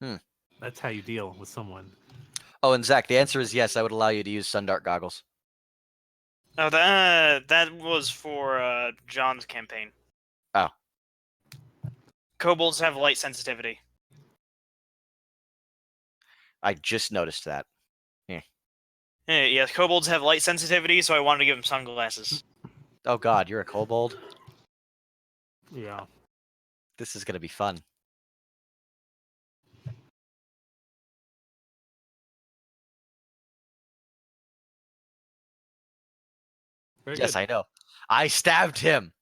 Hmm. That's how you deal with someone. Oh, and Zach, the answer is yes. I would allow you to use Sundart goggles. Oh, that was for John's campaign. Oh. Kobolds have light sensitivity. I just noticed that. Yeah, kobolds have light sensitivity, so I wanted to give him sunglasses. Oh God, you're a kobold? Yeah. This is gonna be fun. Very Yes, good. I know. I stabbed him.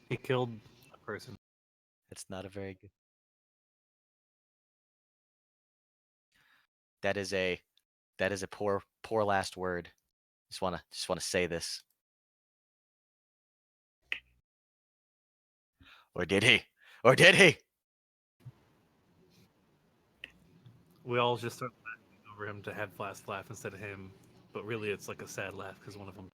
He killed a person. It's not a very good. That is a poor last word. Just wanna say this. Or did he? Or did he? We all just start laughing over him to have Flask laugh instead of him, but really it's like a sad laugh because one of them.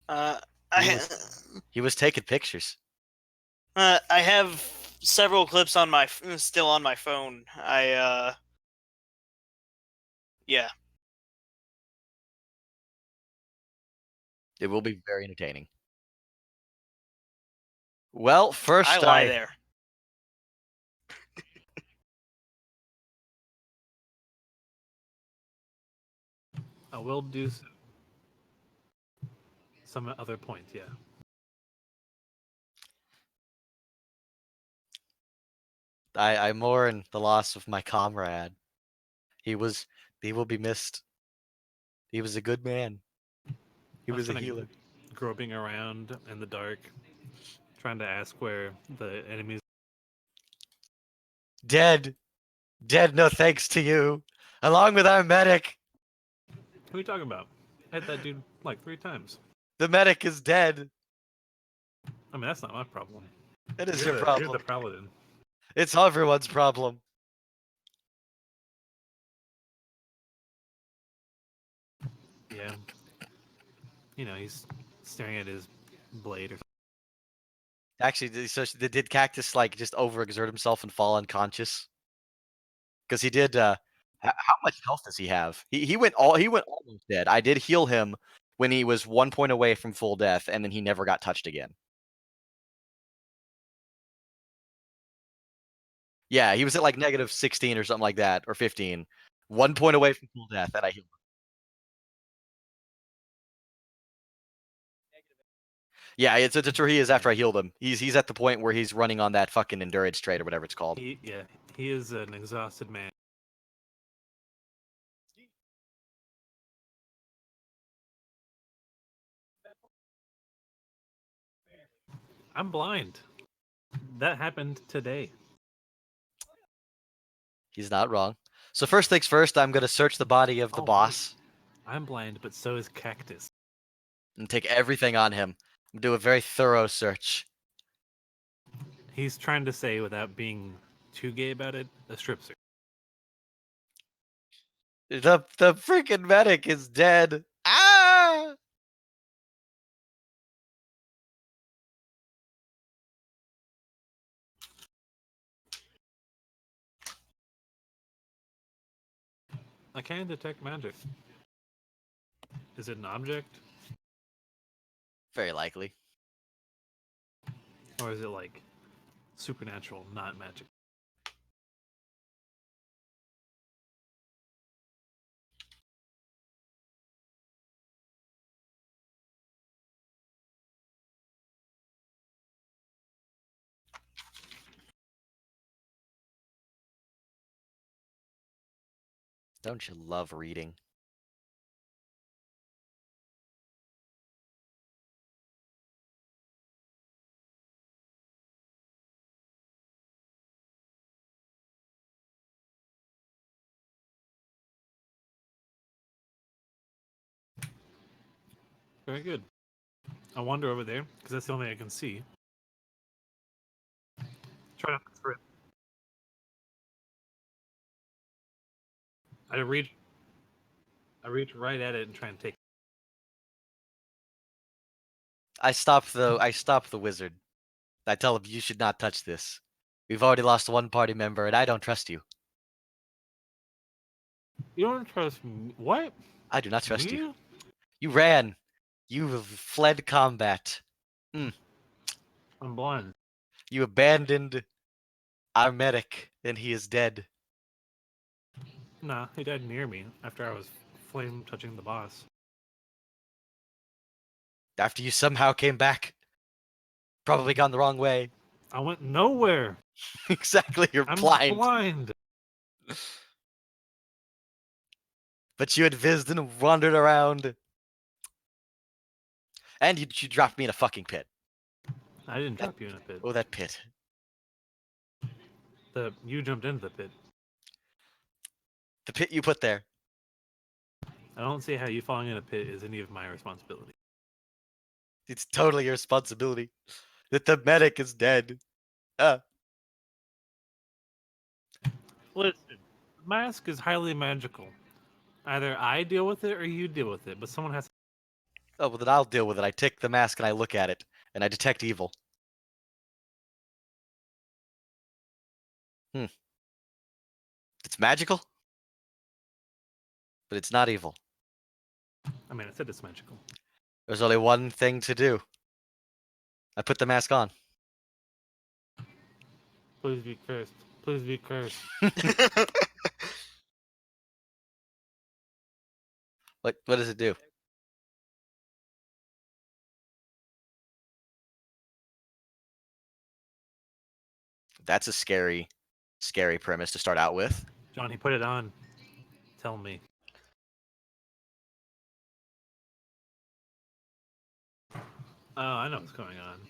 Uh, He was taking pictures. I have several clips on my still on my phone. Yeah. It will be very entertaining. Well, first I lie there. I will do some other point, yeah. I mourn the loss of my comrade. He will be missed. He was a good man. He was a healer. Groping around in the dark, trying to ask where the enemies. Dead. Dead, no thanks to you. Along with our medic. Who are you talking about? I hit that dude like 3 times. The medic is dead. I mean, that's not my problem. It is You're your the problem. paladin. It's everyone's problem. Yeah. You know, he's staring at his blade or something. Actually, so did Cactus like just overexert himself and fall unconscious? Because he did. How much health does he have? He went almost dead. I did heal him when he was 1 point away from full death, and then he never got touched again. Yeah, he was at like -16 or something like that, or 15. 1 point away from full death, and I healed him. Yeah, it's where he is after I healed him. He's at the point where he's running on that fucking endurance trait or whatever it's called. He is an exhausted man. I'm blind. That happened today. He's not wrong. So first things first, I'm gonna search the body of the boss. I'm blind, but so is Cactus. And take everything on him. Do a very thorough search. He's trying to say, without being too gay about it, a strip search. The freaking medic is dead. Ah! I can detect magic. Is it an object? Very likely. Or is it like supernatural, not magic? Don't you love reading? Very good. I wander over there because that's the only thing I can see. Try not to trip. I reach right at it and try and take. I stop the wizard. I tell him you should not touch this. We've already lost one party member, and I don't trust you. You don't trust me? What? I do not trust Me? you. You ran. You have fled combat. I'm blind. You abandoned our medic, and he is dead. Nah, he died near me after I was flame touching the boss. After you somehow came back. Probably gone the wrong way. I went nowhere. Exactly, you're I'm blind. blind. But you had visited and wandered around. And you dropped me in a fucking pit. I didn't drop you in a pit. Oh, that pit. You jumped into the pit. The pit you put there. I don't see how you falling in a pit is any of my responsibility. It's totally your responsibility. That the medic is dead. Listen, the mask is highly magical. Either I deal with it or you deal with it, but someone has to. Oh, well then I'll deal with it. I take the mask and I look at it. And I detect evil. It's magical. But it's not evil. I mean, I said it's magical. There's only one thing to do. I put the mask on. Please be cursed. Please be cursed. What does it do? That's a scary premise to start out with. John, he put it on. Tell me. Oh, I know what's going on.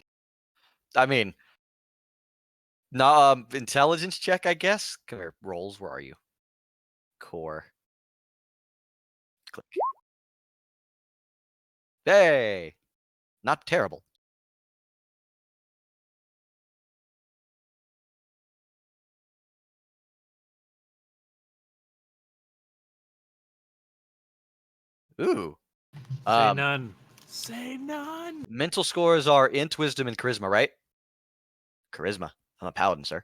I mean, no, intelligence check, I guess. Come here, rolls. Where are you? Core. Click. Hey, not terrible. Ooh. Say none. Say none. Mental scores are int, wisdom, and charisma, right? Charisma. I'm a paladin, sir.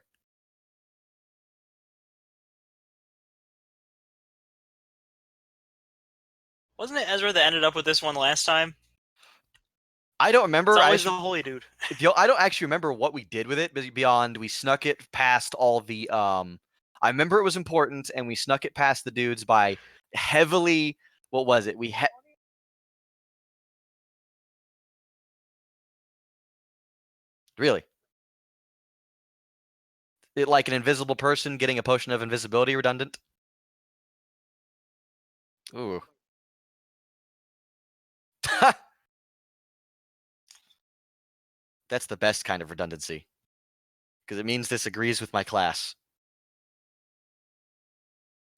Wasn't it Ezra that ended up with this one last time? I don't remember. It's always the holy dude. I don't actually remember what we did with it beyond we snuck it past all the I remember it was important and we snuck it past the dudes by heavily what was it? Really? It like an invisible person getting a potion of invisibility redundant? Ooh. That's the best kind of redundancy. Because it means this agrees with my class.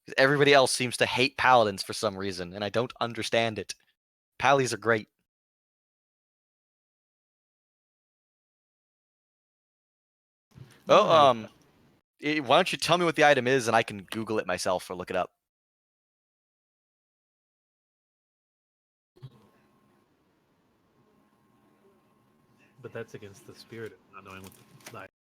Because everybody else seems to hate paladins for some reason, and I don't understand it. Pallies are great. Oh, why don't you tell me what the item is and I can Google it myself or look it up. But that's against the spirit of not knowing what the item.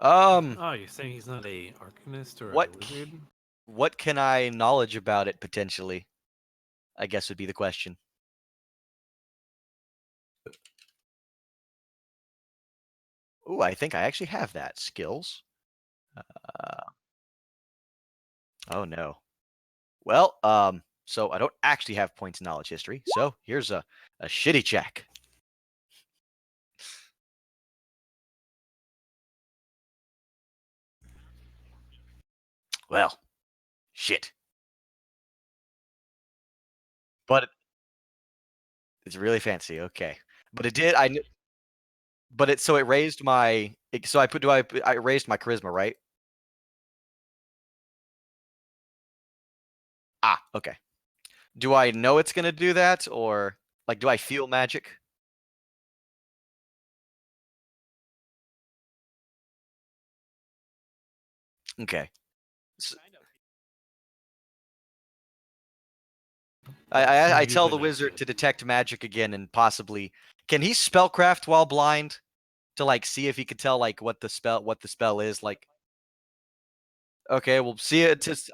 Oh, you're saying he's not a arcanist or What a wizard? what can I knowledge about it potentially? I guess would be the question. Ooh, I think I actually have that. Skills. Oh no. Well, so I don't actually have points in knowledge history. So here's a shitty check. Well, shit. But it's really fancy. Okay, but it did. But it so it raised my. So I raised my charisma, right? Ah, okay. Do I know it's gonna do that, or like, do I feel magic? Okay. S- I You tell the would not see wizard it. to detect magic again and possibly can he spellcraft while blind to like see if he could tell like what the spell is like. Okay, we'll see it. Just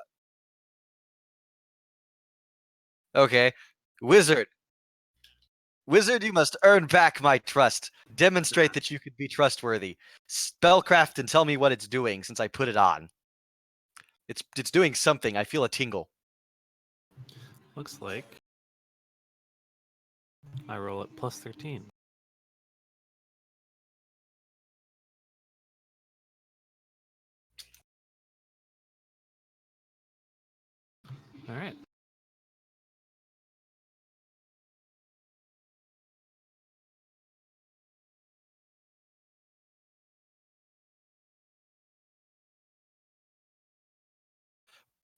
okay, wizard. Wizard, you must earn back my trust. Demonstrate that you could be trustworthy. Spellcraft and tell me what it's doing since I put it on. It's doing something. I feel a tingle. Looks like I roll at plus 13. All right.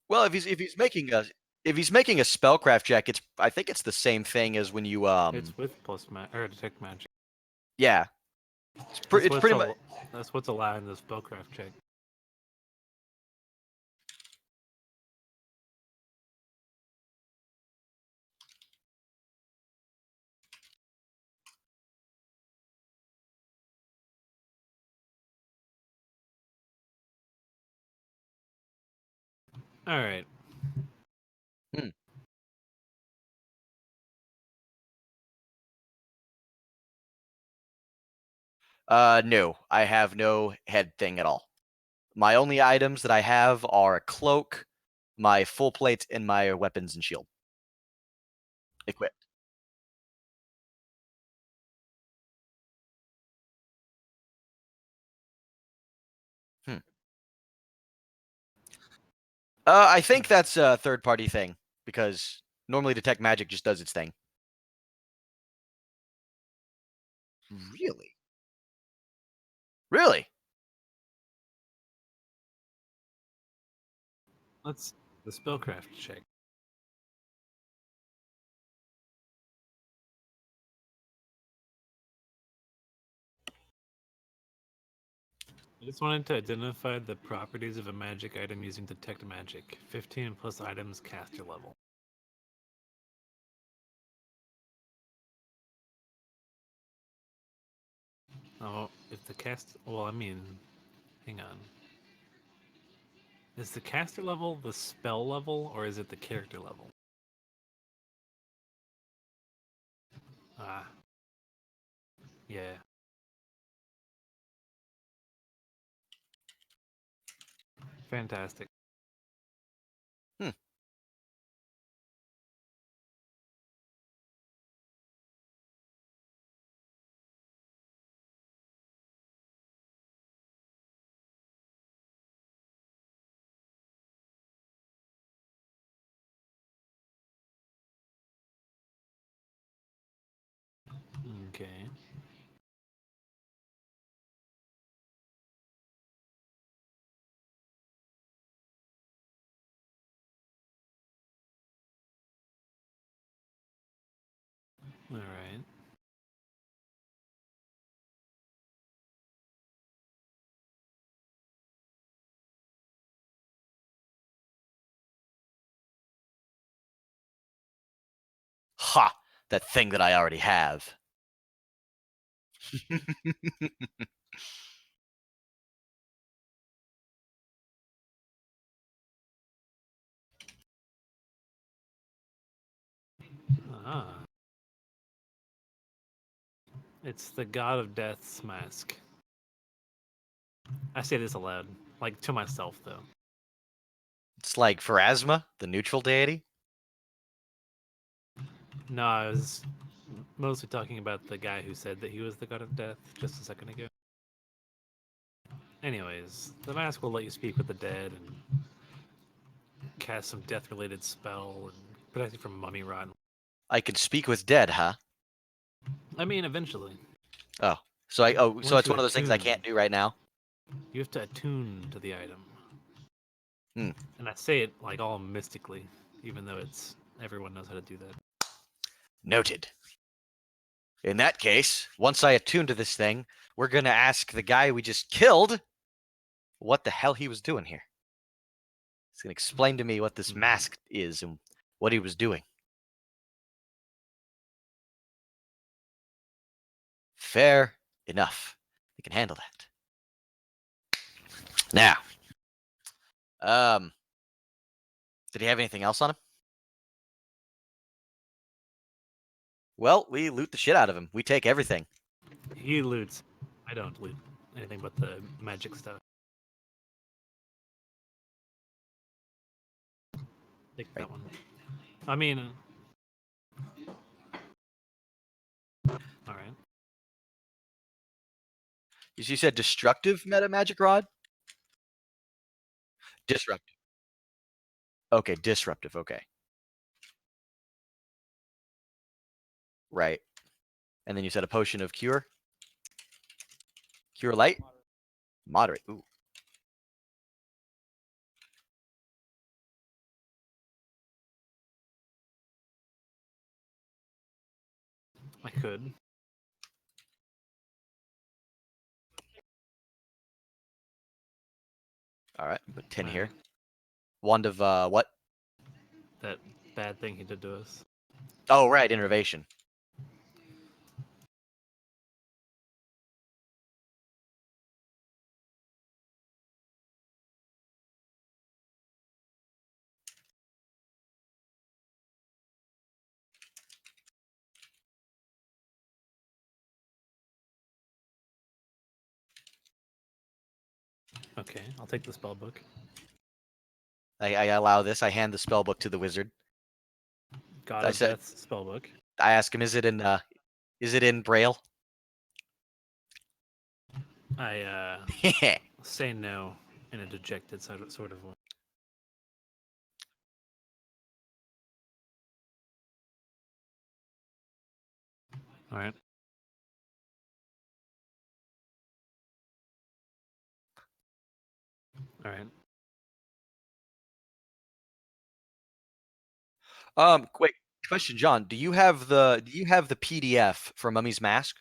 Well, if he's making a spellcraft check, it's I think it's the same thing as when you It's with or detect magic. yeah. It's pretty much That's what's allowed in the spellcraft check. All right. hmm. No, I have no head thing at all. My only items that I have are a cloak, my full plate, and my weapons and shield equipped. Hmm. I think that's a third party thing because normally detect magic just does its thing. Really? Really? Let's the spellcraft check. I just wanted to identify the properties of a magic item using detect magic. 15 plus items caster level. Oh, if the cast. Well, I mean, hang on. Is the caster level the spell level, or is it the character level? Ah, yeah. Fantastic. Hmm. Okay. All right. Ha! That thing that I already have. Ah. It's the God of Death's mask. I say this aloud, like to myself, though. It's like Pharasma, the neutral deity. No, I was mostly talking about the guy who said that he was the God of Death just a second ago. Anyways, the mask will let you speak with the dead and cast some death-related spell and protect you from mummy rot. I can speak with dead, huh? I mean, eventually. So so Once it's you one of those things I attune, can't do right now. You have to attune to the item. Hmm. And I say it like all mystically, even though everyone knows how to do that. Noted. In that case, once I attune to this thing, we're gonna ask the guy we just killed what the hell he was doing here. He's gonna explain to me what this mask is and what he was doing. Fair enough. We can handle that. Now, did he have anything else on him? Well, we loot the shit out of him. We take everything. He loots. I don't loot anything but the magic stuff. Take that one. I mean, all right. You said destructive meta magic rod? Disruptive. Okay, disruptive. Okay. Right. And then you said a potion of cure? Cure light? Moderate. Ooh. I could. All right. Put 10 All here. right. Wand of what? That bad thing he did to us. Oh, right. Innervation. Okay, I'll take the spell book. I allow this. I hand the spell book to the wizard. God I of said- Death's spell book. I ask him, is it in Braille? I say no in a dejected sort of way. All right. All right. Wait. Question, John. Do you have the PDF for Mummy's Mask?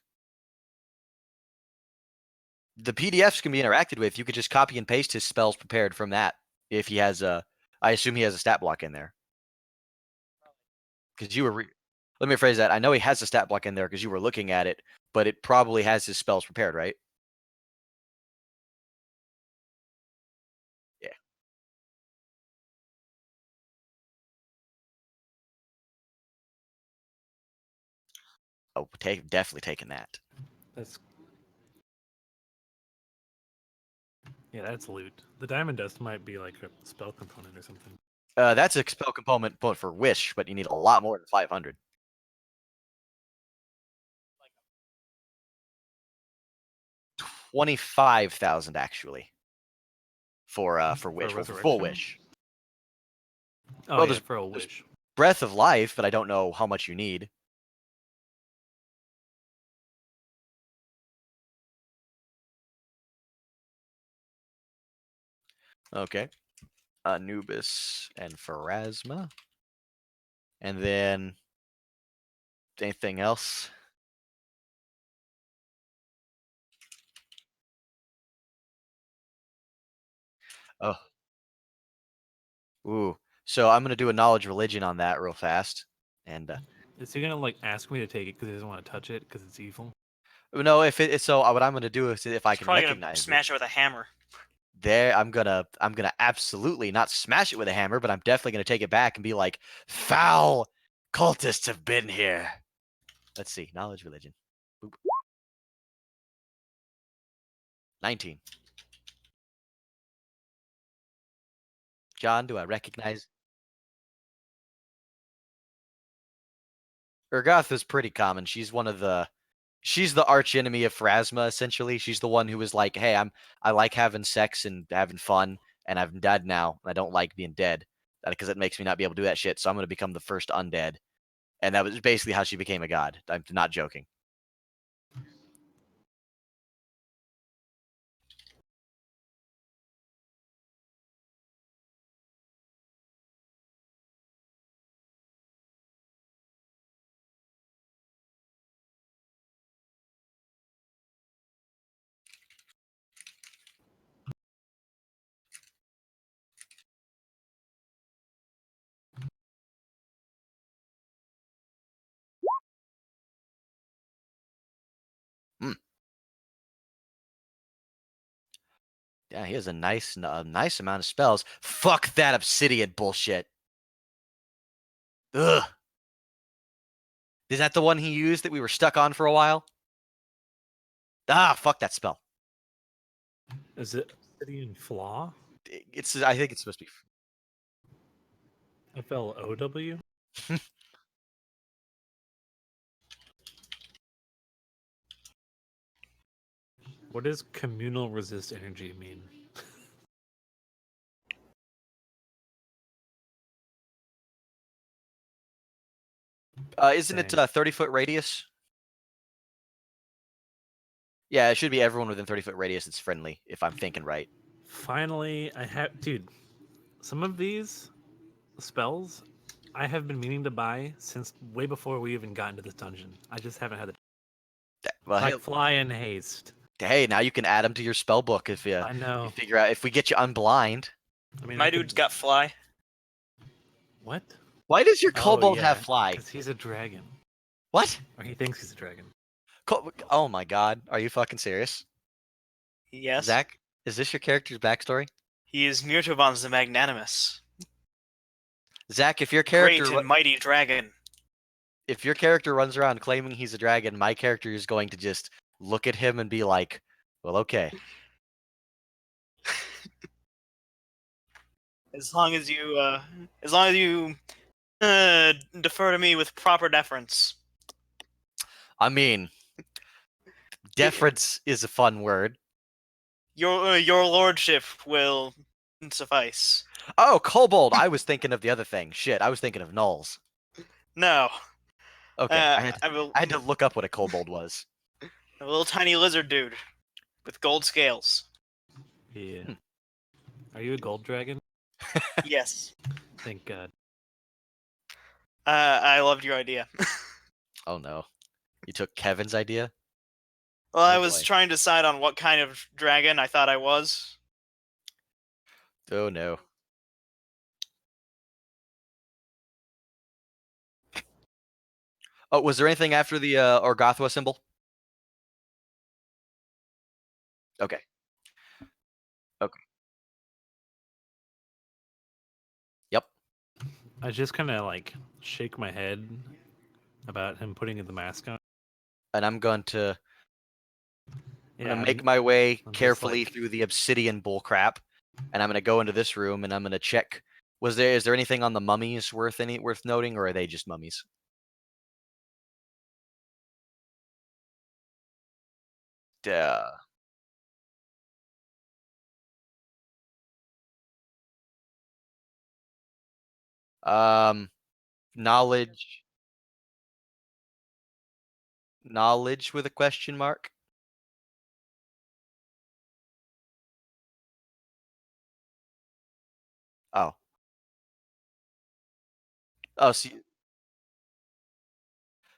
The PDFs can be interacted with. You could just copy and paste his spells prepared from that. If he has I assume he has a stat block in there. Because you were. Let me phrase that. I know he has a stat block in there because you were looking at it, but it probably has his spells prepared, right? Yeah. Oh, definitely taking that. That's loot. The diamond dust might be like a spell component or something. That's a spell component for Wish, but you need a lot more than 500. 25,000 actually. For Wish, for full resurrection? Wish. Oh Well, yeah, there's- for a wish. Breath of Life, but I don't know how much you need. Okay. Anubis and Pharasma. And then anything else? Oh. Ooh. So I'm gonna do a knowledge religion on that real fast. And Is he gonna like ask me to take it because he doesn't want to touch it because it's evil? no, if it so what I'm gonna do is if I He's can probably gonna recognize smash it with a hammer. there, I'm gonna absolutely not smash it with a hammer, but I'm definitely gonna take it back and be like, foul cultists have been here. Let's see, knowledge religion. Boop. 19. John, do I recognize? Urgoth is pretty common. She's the arch enemy of Pharasma, essentially. She's the one who was like, hey, I like having sex and having fun, and I'm dead now, and I don't like being dead. because it makes me not be able to do that shit. So I'm gonna become the first undead, and that was basically how she became a god. I'm not joking. Hmm. Yeah, he has a nice amount of spells. Fuck that obsidian bullshit. Ugh. Is that the one he used that we were stuck on for a while? Ah, fuck that spell. Is it Obsidian Flaw? It's. I think it's supposed to be. FLOW? What does communal resist energy mean? Isn't it Dang. 30-foot radius? Yeah, it should be everyone within 30-foot radius. It's friendly, if I'm thinking right. Finally, I have, dude. Some of these spells I have been meaning to buy since way before we even got into this dungeon. I just haven't had the Well, like fly and haste. hey, now you can add them to your spell book if I know. you figure out if we get you unblind. I mean, My I dude's could... got fly. What? Why does your Oh, kobold yeah, have fly? because he's a dragon, What? or he thinks he's a dragon. Oh my god, are you fucking serious? Yes. Zach, is this your character's backstory? He is Murtobans the Magnanimous. Zach, if your Great character and mighty dragon. runs around claiming he's a dragon, my character is going to just look at him and be like, "Well, okay." As long as you defer to me with proper deference. I mean, deference is a fun word. Your lordship will suffice. Oh, kobold! I was thinking of the other thing. Shit, I was thinking of nulls. No. Okay, I'm I had to look up what a kobold was. a little tiny lizard dude with gold scales. Yeah. Hmm. Are you a gold dragon? Yes. Thank God. I loved your idea. Oh no, you took Kevin's idea. Well, I Oh, was boy. trying to decide on what kind of dragon I thought I was. Oh no. Oh, was there anything after the Orgothwa symbol? Okay. Okay. Yep. I just kind of like shake my head about him putting the mask on. And I'm going to Yeah, make my way I'm just carefully like- through the obsidian bullcrap, and I'm gonna go into this room and I'm gonna check. Is there anything on the mummies worth noting, or are they just mummies? Duh. Um, knowledge. Knowledge with a question mark. Oh. Oh,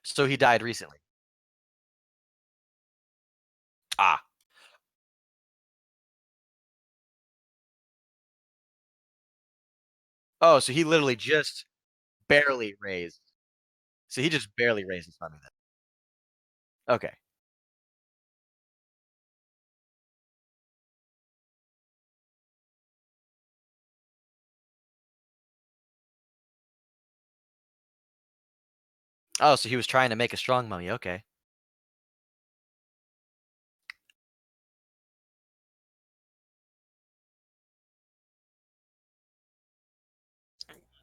so he died recently. Ah. Oh, so he literally just barely raised. So he just barely raised his mummy then. Okay. Oh, so he was trying to make a strong mummy. Okay.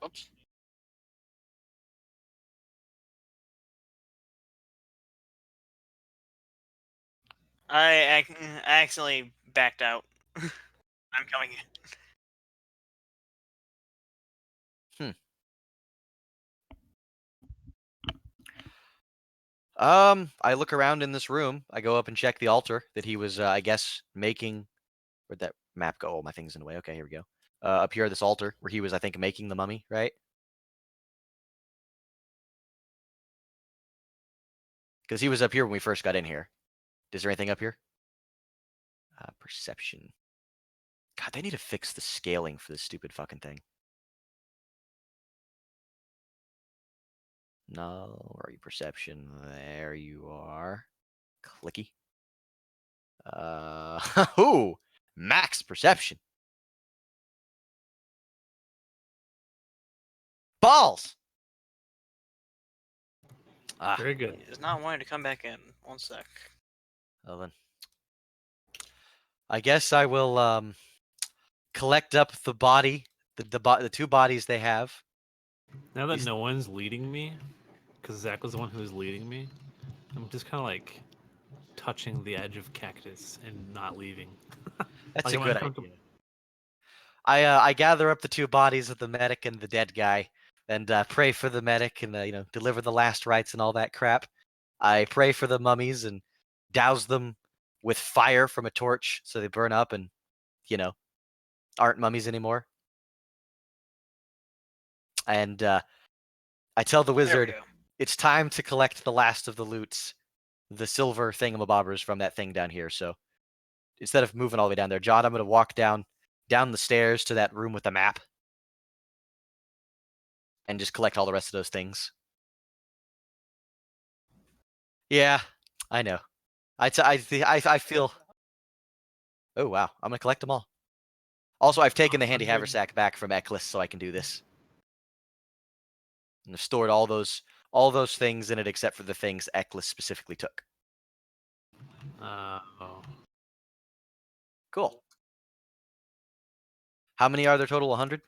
Oops. I accidentally backed out. I'm coming in. I look around in this room. I go up and check the altar that he was, I guess, making. Where'd that map go? Oh, my thing's in the way. Okay, here we go. Up here, this altar where he was, I think, making the mummy, right? Because he was up here when we first got in here. Is there anything up here? Perception. God, they need to fix the scaling for this stupid fucking thing. No, where are you? Perception. There you are. Clicky. Ooh, max perception. Balls. Very good. He is not wanting to come back in. One sec. Well then, I guess I will collect up the body, the two bodies they have. Now that These- no one's leading me, because Zach was the one who was leading me, I'm just kind of like touching the edge of cactus and not leaving. That's Like, a I'm good uncomfortable. idea. I gather up the two bodies of the medic and the dead guy, and pray for the medic and deliver the last rites and all that crap. I pray for the mummies and douse them with fire from a torch so they burn up and aren't mummies anymore. And I tell the There we wizard go. it's time to collect the last of the loots, the silver thingamabobbers from that thing down here. So instead of moving all the way down there, John, I'm going to walk down the stairs to that room with the map and just collect all the rest of those things. Yeah, I know. I feel. Oh wow, I'm gonna collect them all. Also, I've taken the handy 100. haversack back from Eccles, so I can do this. And I've stored all those things in it except for the things Eccles specifically took. Oh. Cool. How many are there total? 100.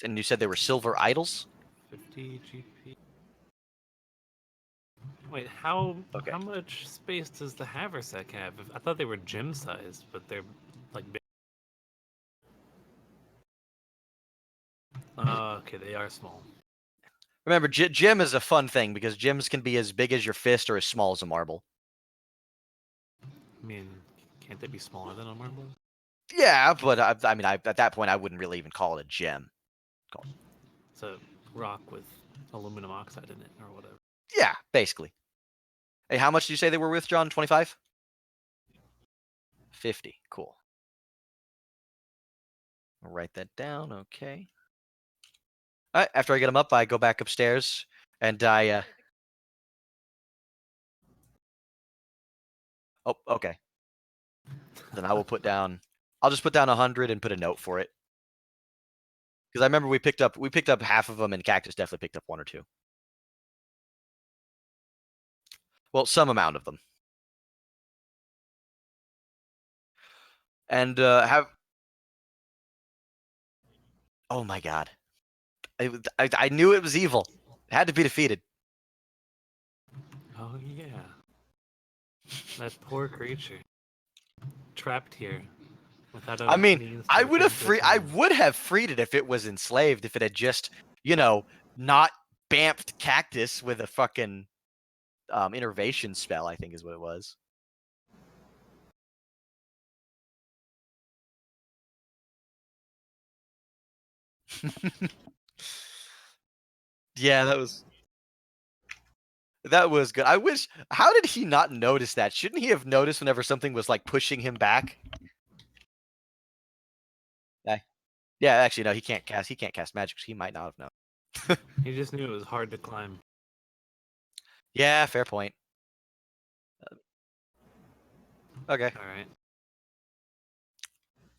And you said they were silver idols. 50 GP. Wait, how Okay. much space does the haversack have? I thought they were gym sized, but they're like big. Okay, they are small. Remember, gym is a fun thing because gyms can be as big as your fist or as small as a marble. I mean, can't they be smaller than a marble? Yeah, but at that point, I wouldn't really even call it a gem. It's a rock with aluminum oxide in it, or whatever. Yeah, basically. Hey, how much did you say they were worth, John? 25? 50. Cool. I'll write that down. Okay. All right. After I get them up, I go back upstairs and I. Oh, okay. Then I will put down. I'll just put down 100 and put a note for it. Because I remember we picked up half of them, and Cactus definitely picked up one or two. Well, some amount of them. And have. Oh my God. I knew it was evil. It had to be defeated. Oh yeah, that poor creature, trapped here, without a I mean, means to I return to its I home. would have freed it if it was enslaved. If it had just, not bamfed Cactus with a fucking innervation spell, I think is what it was. Yeah, that was good. I wish. How did he not notice that? Shouldn't he have noticed whenever something was like pushing him back? Yeah, actually, no. He can't cast. He can't cast magic. So he might not have known. He just knew it was hard to climb. Yeah, fair point. Okay, All right.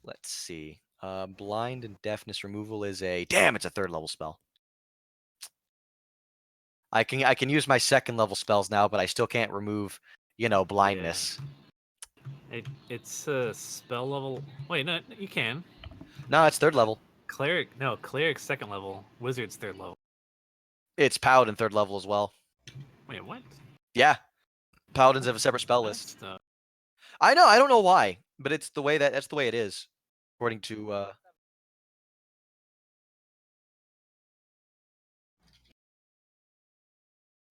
let's see. Blind and deafness removal is a damn. It's a 3rd level spell. I can use my 2nd level spells now, but I still can't remove, blindness. It's a spell level. Wait, no, you can. No, it's 3rd level. Cleric's 2nd level. Wizard's 3rd level. It's Paladin 3rd level as well. Wait, what? Yeah, Paladins have a separate spell list. That's, I know. I don't know why, but it's the way that's the way it is, according to.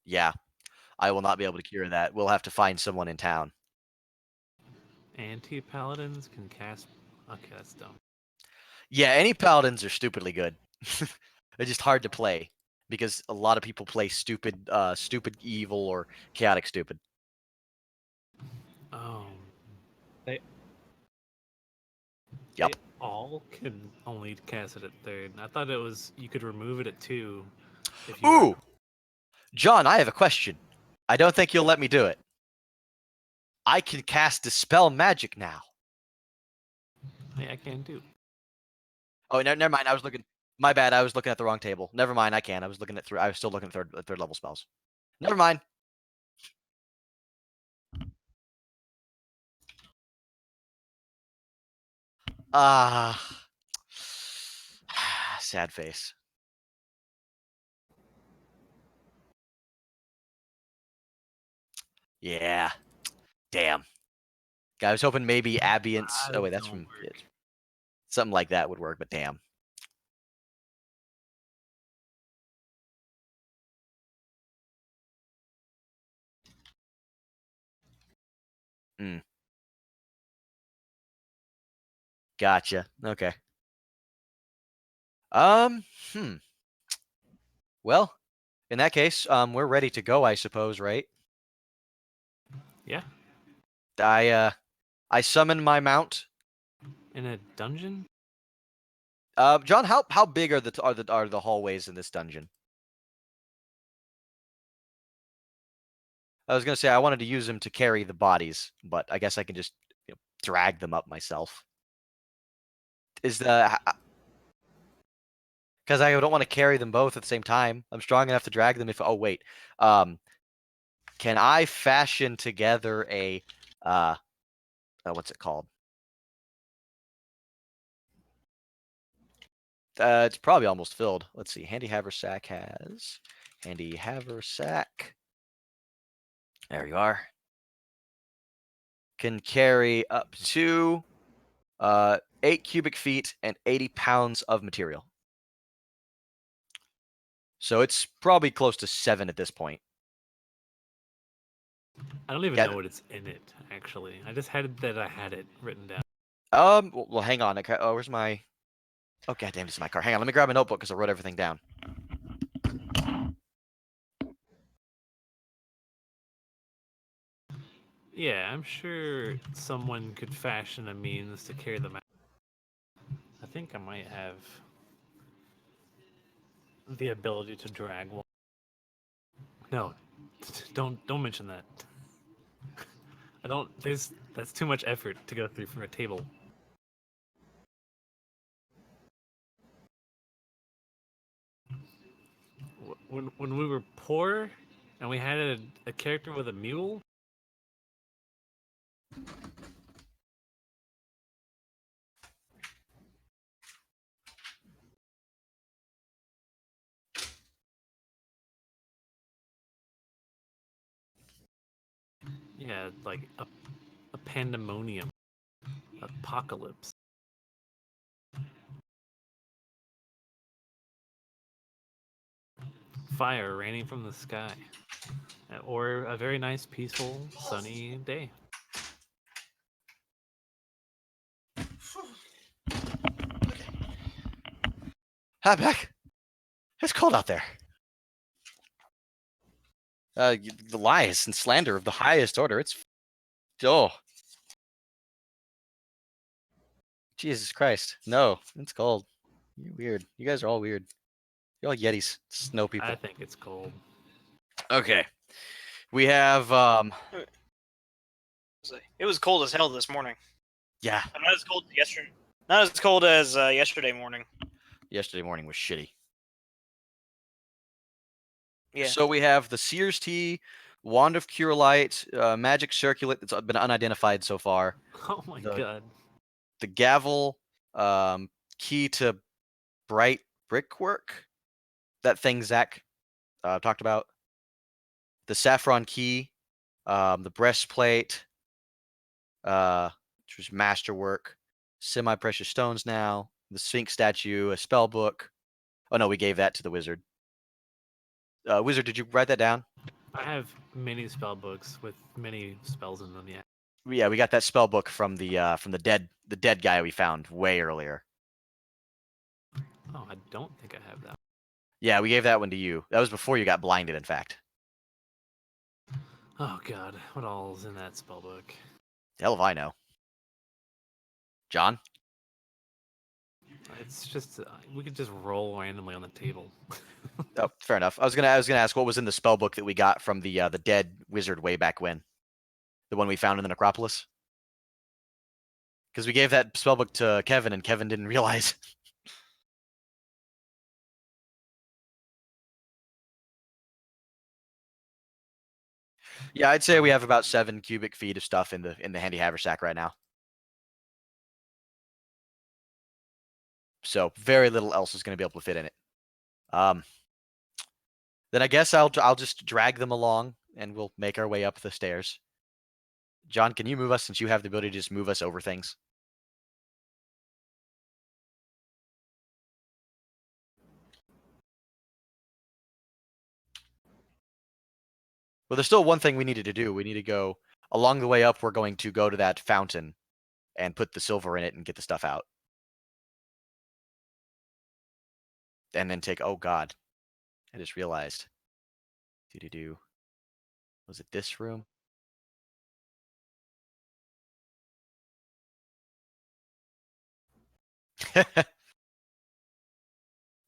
Yeah, I will not be able to cure that. We'll have to find someone in town. Anti-paladins can cast... Okay, that's dumb. Yeah, any paladins are stupidly good. They're just hard to play because a lot of people play stupid evil or chaotic stupid. Oh. They Yep. all can only cast it at 3rd. I thought it was you could remove it at 2 if you Ooh, John, I have a question. I don't think you'll let me do it. I can cast Dispel Magic now. Yeah, I can too. Oh, never mind. I was looking. My bad. I was looking at the wrong table. Never mind. I can. I was looking at I was still looking at third level spells. Never mind. Ah, sad face. Yeah. Damn. I was hoping maybe Abbience. Oh wait, that's from something like that would work, but damn. Gotcha. Okay. Hmm. Well, in that case, we're ready to go, I suppose, right? Yeah. I summon my mount. In a dungeon? John, how big are the hallways in this dungeon? I was gonna say I wanted to use them to carry the bodies, but I guess I can just drag them up myself. Is the because I don't want to carry them both at the same time. I'm strong enough to drag them if. Oh wait, can I fashion together a what's it called? It's probably almost filled. Let's see. Handy Haversack has Handy Haversack. There you are. Can carry up to 8 cubic feet and 80 pounds of material. So it's probably close to 7 at this point. I don't even Yeah. know what it's in it, actually. I just had that I had it written down. Well, hang on. Okay. Oh, where's my... Oh, goddamn, this is my car. Hang on, let me grab a notebook because I wrote everything down. Yeah, I'm sure someone could fashion a means to carry them out. I think I might have the ability to drag one. No, don't mention that. I don't. That's too much effort to go through for a table. When we were poor, and we had a character with a mule. Yeah, like a pandemonium, apocalypse. Fire raining from the sky, or a very nice, peaceful, sunny day. Hi, back. It's cold out there. The lies and slander of the highest order. It's... Oh. Jesus Christ. No, it's cold. You're weird. You guys are all weird. You're all Yetis. Snow people. I think it's cold. Okay. We have, It was cold as hell this morning. yeah. Not as cold as yesterday. Not as cold as yesterday morning. Yesterday morning was shitty. Yeah. So we have the Seer's Tea, Wand of Cure Light, Magic Circulate that's been unidentified so far. Oh my god. The Gavel, Key to Bright Brickwork. That thing Zach talked about. The Saffron Key, the Breastplate, which was Masterwork, Semi-Precious Stones now, the Sphinx Statue, a Spell Book. Oh no, we gave that to the Wizard. Wizard, did you write that down? I have many spell books with many spells in them. Yeah. Yeah, we got that spell book from the dead guy we found way earlier. Oh, I don't think I have that. Yeah, we gave that one to you. That was before you got blinded, in fact. Oh God, what all's in that spell book? Hell if I know. John? It's just we could just roll randomly on the table. Oh, fair enough. I was gonna ask what was in the spell book that we got from the dead wizard way back when, the one we found in the necropolis. Because we gave that spell book to Kevin, and Kevin didn't realize. Yeah, I'd say we have about 7 cubic feet of stuff in the handy haversack right now. So very little else is going to be able to fit in it. Then I guess I'll just drag them along, and we'll make our way up the stairs. John, can you move us since you have the ability to just move us over things? Well, there's still one thing we needed to do. We need to go along the way up. We're going to go to that fountain and put the silver in it and get the stuff out. And then take, oh God, I just realized. Do. Was it this room?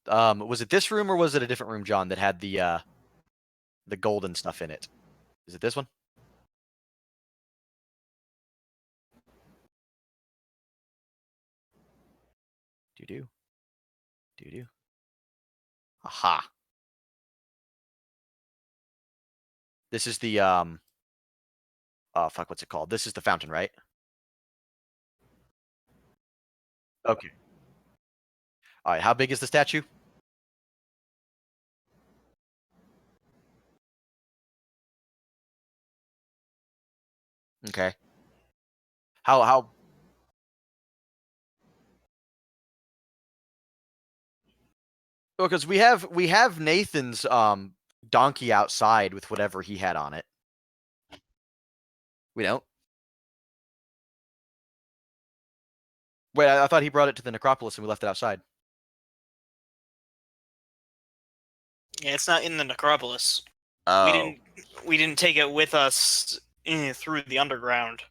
Was it this room or was it a different room, John, that had the golden stuff in it? Is it this one? Do. Aha. This is the oh fuck, what's it called? This is the fountain, right? Okay. All right, how big is the statue? Okay. How because we have Nathan's donkey outside with whatever he had on it. We don't. Wait, I thought he brought it to the necropolis and we left it outside. Yeah, it's not in the necropolis. Oh. We didn't take it with us through the underground.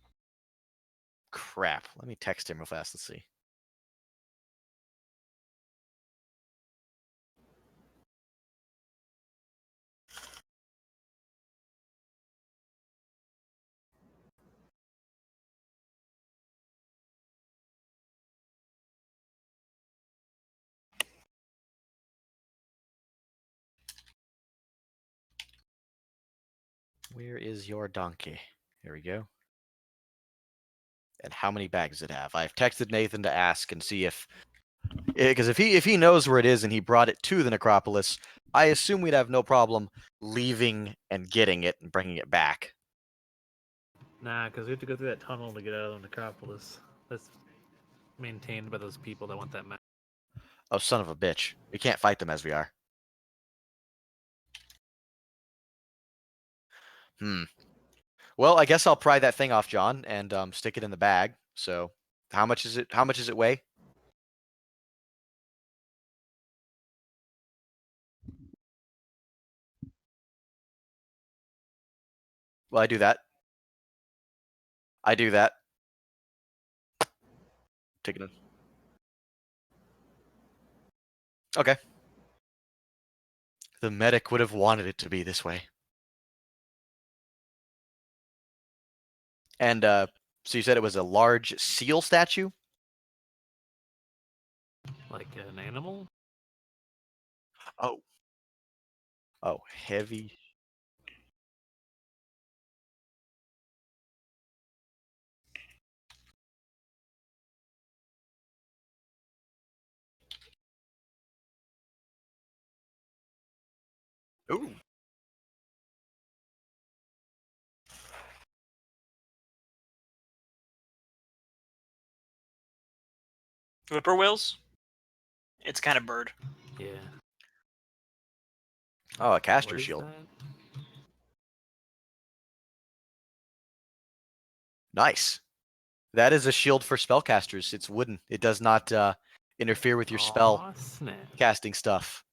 Crap. Let me text him real fast. Let's see. Where is your donkey? Here we go. And how many bags does it have? I've texted Nathan to ask and see if, because if he knows where it is and he brought it to the necropolis, I assume we'd have no problem leaving and getting it and bringing it back. Nah, because we have to go through that tunnel to get out of the necropolis. That's maintained by those people that want that map. Oh, son of a bitch. We can't fight them as we are. Well, I guess I'll pry that thing off, John, and stick it in the bag. So, how much is it? How much does it weigh? Well, I do that. I do that. Take it in. Okay. The medic would have wanted it to be this way. And so you said it was a large seal statue? Like an animal? Oh. Oh, heavy. Ooh. Whippoorwills? It's kind of bird. Yeah. Oh, a caster What is shield. that? Nice. That is a shield for spellcasters. It's wooden. It does not interfere with your spell Aw, snap. casting stuff.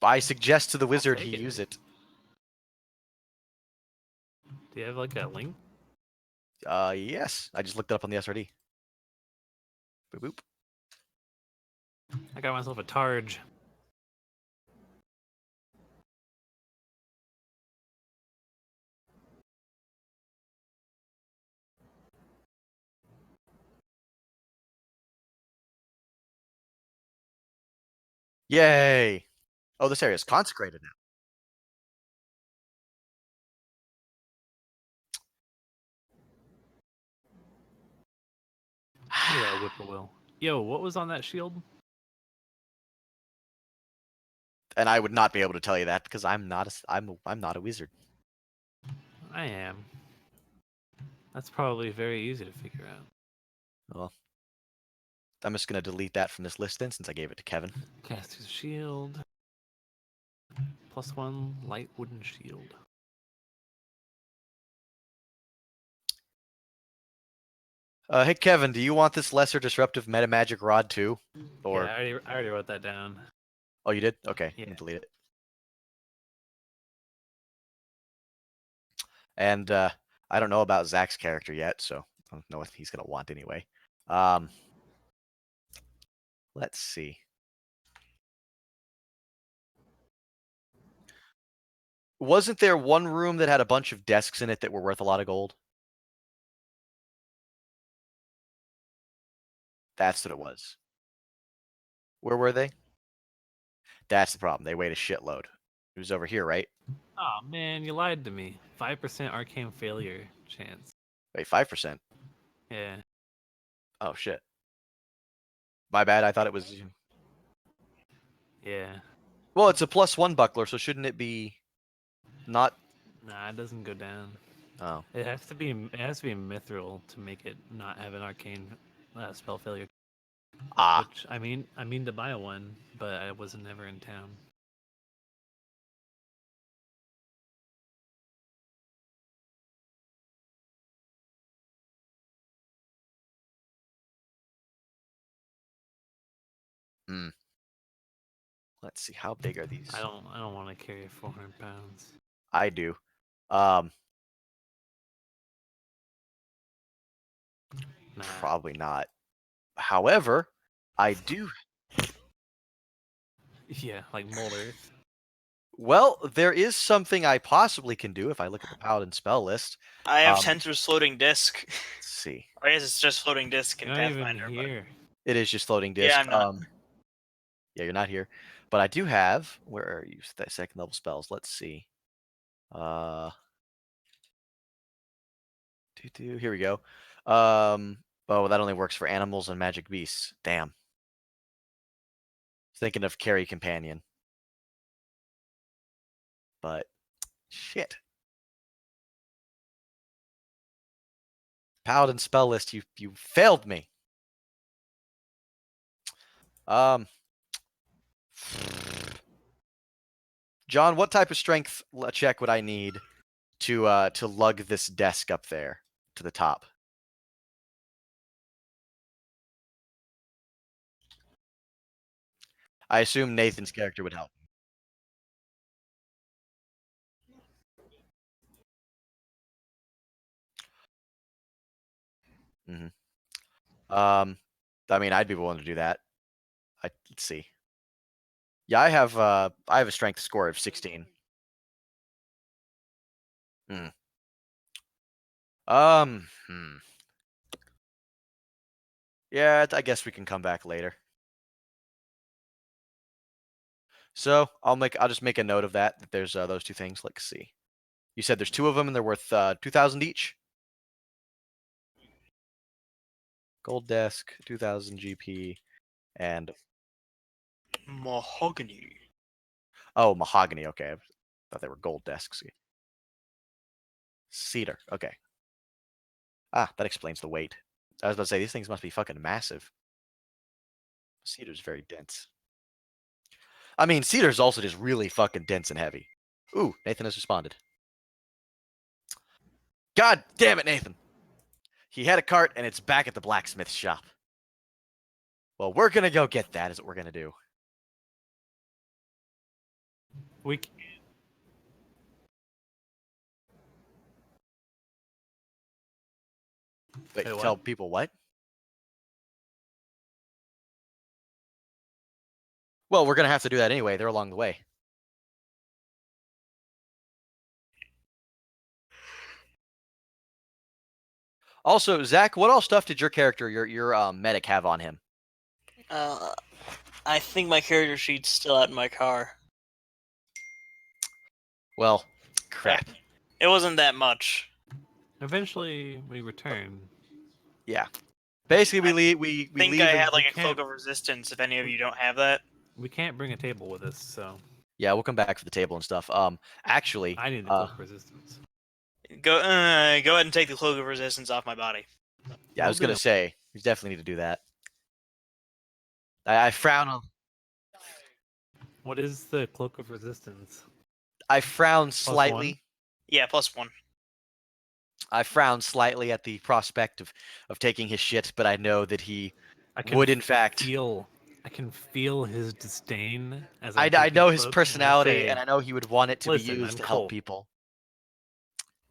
I suggest to the wizard he take it. use it. Do you have like a link? Yes. I just looked it up on the SRD. Boop boop. I got myself a Targe. Yay! Oh, this area is consecrated now. Look at that whippoorwill. Yo, what was on that shield? And I would not be able to tell you that because I'm not a wizard. I am. That's probably very easy to figure out. Well, I'm just gonna delete that from this list then since I gave it to Kevin. Caster's shield. +1 light wooden shield. Hey Kevin, do you want this lesser disruptive meta magic rod too? Or Yeah, I already wrote that down. oh, you did? Okay, Yeah. I'm gonna delete it. And I don't know about Zach's character yet, so I don't know what he's gonna want anyway. Let's see. Wasn't there one room that had a bunch of desks in it that were worth a lot of gold? That's what it was. Where were they? That's the problem. They weighed a shitload. It was over here, right? Oh man, you lied to me. 5% arcane failure chance. Wait, 5%. Yeah. Oh shit. My bad. I thought it was. Yeah. Well, it's a +1 buckler, so shouldn't it be not? Nah, it doesn't go down. Oh. It has to be mithril to make it not have an arcane spell failure. Ah. Which I mean to buy one, but I wasn't never in town. Hmm. Let's see. How big are these? I don't want to carry 400 pounds. I do. Nah. Probably not. However, I do. Yeah, like mold earth. Well, there is something I possibly can do if I look at the paladin spell list. I have Tensor's floating disc. Let's see. I guess it's just floating disc in You're not even Pathfinder. here. It is just floating disc. Yeah, I'm not. Yeah, you're not here. But I do have. Where are you? That second level spells. Let's see. Here we go. Oh, that only works for animals and magic beasts. Damn. Thinking of carry companion. But shit. Paladin spell list, you failed me. John, what type of strength check would I need to lug this desk up there to the top? I assume Nathan's character would help. Mm-hmm. I mean, I'd be willing to do that. Let's see. Yeah, I have a strength score of 16. Hmm. Yeah, I guess we can come back later. So I'll just make a note of that there's those two things. Let's see. You said there's two of them and they're worth 2,000 each. Gold desk, 2,000 GP, and Mahogany. oh, mahogany. Okay, I thought they were gold desks. Cedar. Okay. Ah, that explains the weight. I was about to say these things must be fucking massive. Cedar's very dense. I mean, cedar's also just really fucking dense and heavy. Ooh, Nathan has responded. God damn it, Nathan. He had a cart and it's back at the blacksmith shop. Well, we're gonna go get that is what we're gonna do. We Wait, Wait, what? tell people what? Well, we're gonna have to do that anyway. They're along the way. Also, Zach, what all stuff did your character, your medic, have on him? I think my character sheet's still out in my car. Well, crap. It wasn't that much. eventually we return. Yeah. Basically, we leave. We I think leave. I and- had like a can't- cloak of resistance. If any of you don't have that, We can't bring a table with us, so Yeah, we'll come back for the table and stuff. Actually, I need the cloak resistance. go ahead and take the cloak of resistance off my body. yeah, I was Will gonna do. say we definitely need to do that. I frown on. What is the cloak of resistance? I frown one? slightly. Yeah, +1. I frown slightly at the prospect of taking his shit, but I know that he I can would, in fact. I can feel his disdain as I take know the his cloak, personality, say, and I know he would want it to "Listen, be used I'm to help cold." people.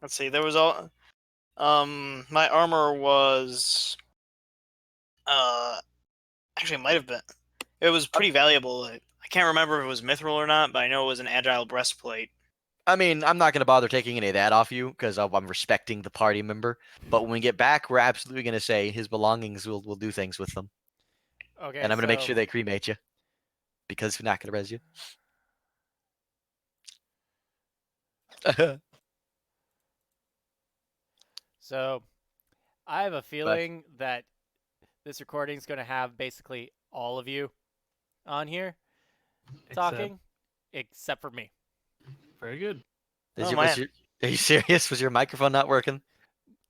Let's see. There was all. My armor was. Actually, it might have been. It was pretty valuable. I can't remember if it was mithril or not, but I know it was an agile breastplate. I mean, I'm not going to bother taking any of that off you because I'm respecting the party member. But when we get back, we're absolutely going to say his belongings. We'll do things with them, Okay. and I'm going to make sure they cremate you because we're not going to res you. So, I have a feeling that this recording is going to have basically all of you on here talking, except for me. Very good. Are you serious? Was your microphone not working?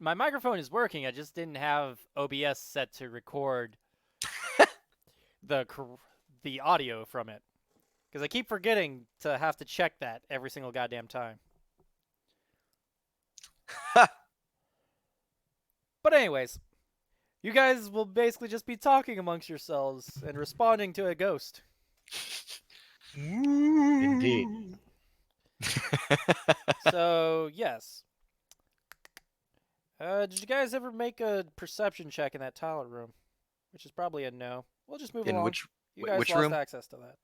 My microphone is working. I just didn't have OBS set to record the audio from it because I keep forgetting to have to check that every single goddamn time. But anyways, you guys will basically just be talking amongst yourselves and responding to a ghost. Indeed. So, yes. Did you guys ever make a perception check in that toilet room? Which is probably a no. We'll just move In along. which You guys which lost room? access to that.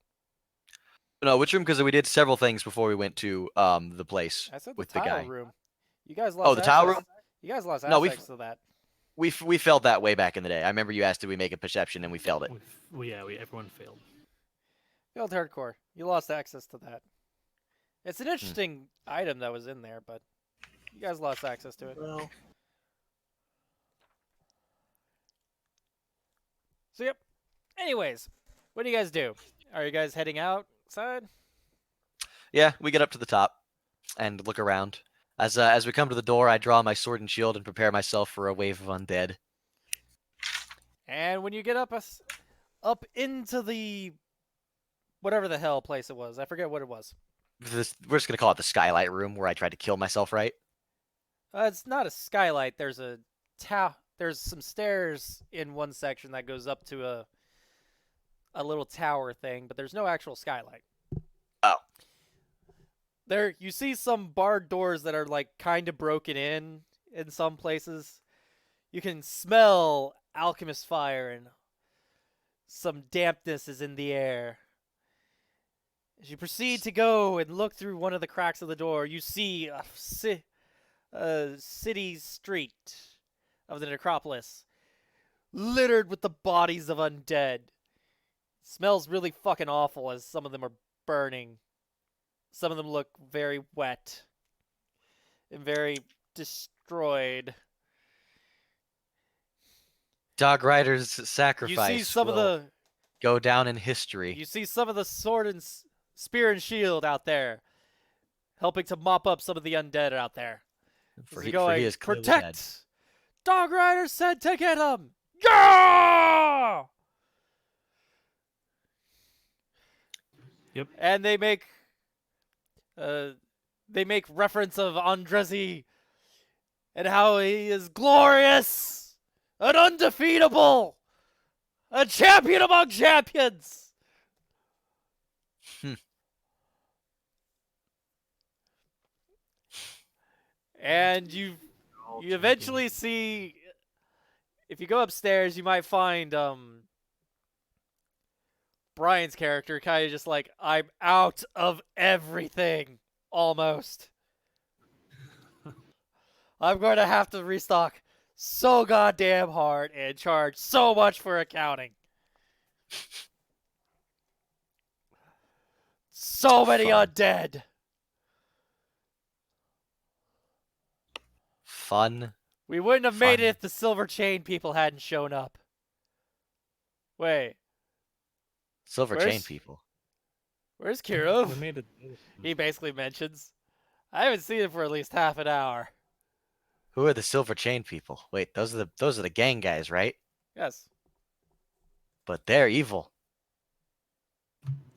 No, which room? Because we did several things before we went to the place I said the with the tile guy. room. You guys lost the access. tile room? You guys lost No, access to that. We failed that way back in the day. I remember you asked, did we make a perception, and we failed it. Everyone failed. Failed hardcore. You lost access to that. It's an interesting item that was in there, but you guys lost access to it. Well, So, yep. Anyways, what do you guys do? Are you guys heading outside? Yeah, we get up to the top and look around. As we come to the door, I draw my sword and shield and prepare myself for a wave of undead. And when you get up into the whatever the hell place it was, I forget what it was. We're just gonna call it the skylight room, where I tried to kill myself. Right? It's not a skylight. There's a There's some stairs in one section that goes up to a little tower thing, but there's no actual skylight. Oh. There, you see some barred doors that are like kind of broken in some places. You can smell alchemist fire and some dampness is in the air. As you proceed to go and look through one of the cracks of the door, you see a city street of the necropolis littered with the bodies of undead. It smells really fucking awful as some of them are burning. Some of them look very wet and very destroyed. Dog Rider's sacrifice. You see some of the go down in history. You see some of the sword and spear and shield out there, helping to mop up some of the undead out there. For he he is clearly protect! dead. Dog Rider said to get him! Yeah! Yep. And they make, reference of Andresi. and how he is glorious and undefeatable, a champion among champions. Hmm. And you eventually see, if you go upstairs, you might find Brian's character kind of just like, I'm out of everything, almost. I'm going to have to restock so goddamn hard and charge so much for accounting. So many Fun. undead. Fun. We wouldn't have made Fun. it if the silver chain people hadn't shown up. Wait, Silver Where's- chain people. where's We Kirov? made it. He basically mentions. I haven't seen him for at least half an hour. Who are the silver chain people? Wait, those are the gang guys, right? Yes. But they're evil.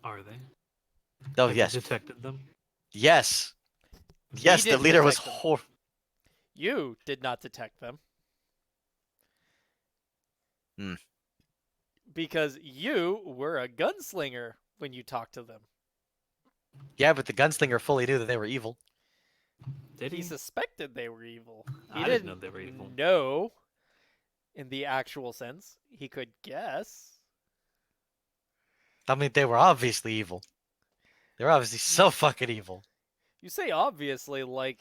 Are they? Oh Have you yes, detected them? yes, yes. The didn't leader was detect them. hor. You did not detect them. Hmm. Because you were a gunslinger when you talked to them. Yeah, but the gunslinger fully knew that they were evil. Did He he? suspected they were evil. He I didn't know they were evil. know in the actual sense. He could guess. I mean, they were obviously evil. They were obviously so fucking evil. You say obviously like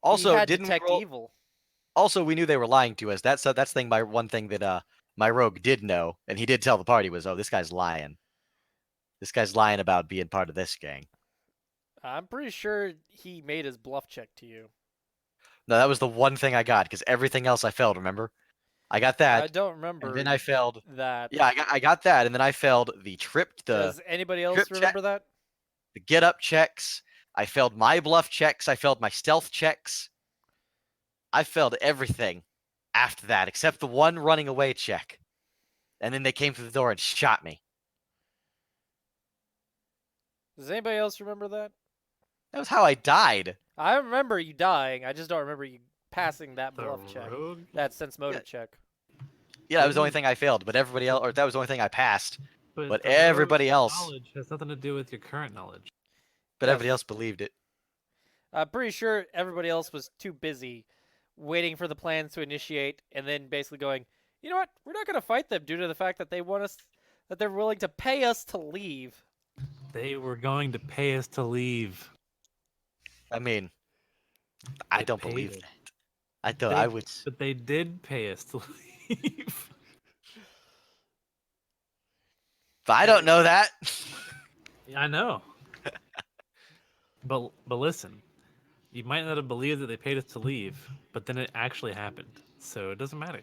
Also, he had didn't detect roll. evil. Also, we knew they were lying to us. That's my one thing that my rogue did know, and he did tell the party was, oh, this guy's lying. This guy's lying about being part of this gang. I'm pretty sure he made his bluff check to you. No, that was the one thing I got because everything else I failed. Remember, I got that, I don't remember and then I failed. that. Yeah, I got that, and then I failed the Does anybody else trip check- remember that? the get up checks. I failed my bluff checks. I failed my stealth checks. I failed everything after that except the one running away check. And then they came through the door and shot me. Does anybody else remember that? That was how I died. I remember you dying. I just don't remember you passing that The bluff check. rogue? That sense motive Yeah. check. Yeah, that was the only Didn't- thing I failed, but everybody else, or that was the only thing I passed. But the everybody rogue's else- knowledge has nothing to do with your current knowledge. But Yes. everybody else believed it. I'm pretty sure everybody else was too busy waiting for the plans to initiate and then basically going, you know what? We're not going to fight them due to the fact that they want us, that they're willing to pay us to leave. They were going to pay us to leave. I mean, I They don't paid believe us. that. I don't. They- I would. But they did pay us to leave. But I don't know that. Yeah, I know. but listen, you might not have believed that they paid us to leave, but then it actually happened. So it doesn't matter.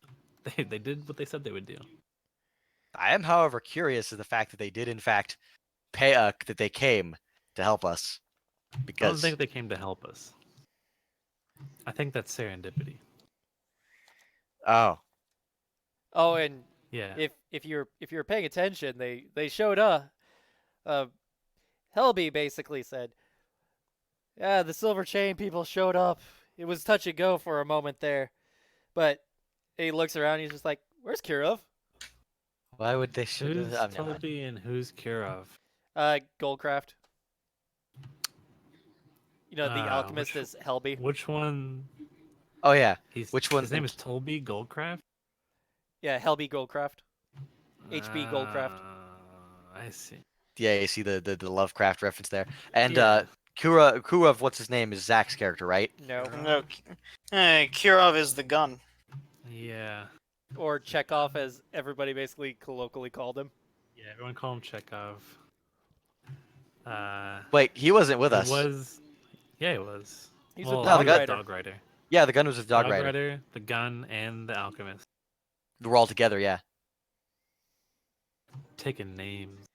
They did what they said they would do. I am, however, curious of the fact that they did, in fact, pay. That they came to help us. I don't Because think they came to help us. I think that's serendipity. oh, Oh, and Yeah. if you're paying attention, they showed up. Helby basically said, "Yeah, the silver chain people showed up. It was touch and go for a moment there, but he looks around. He's just like, "Where's Kirov?" why would they should? Who's I'm never mind. Toby and who's Kirov? Goldcraft. You know, the Ah, alchemist which- is Helby. Which one? Oh yeah, He's, Which one- His name is Toby Goldcraft. Yeah, Helby Goldcraft. HB Goldcraft. I see. yeah. You see the Lovecraft reference there, and Yeah. Kurov, what's his name, is Zach's character, right? No, No, Kirov is the gun. Yeah. or Chekhov, as everybody basically colloquially called him. Yeah. Everyone call him Chekhov. Wait, he wasn't with He us. was. Yeah, he was. He's well, with No, Dog the guy- Rider. Dog Rider. Yeah, the gun was with Dog Rider. Rider, the gun, and the alchemist. We're all together. Yeah. Taking names.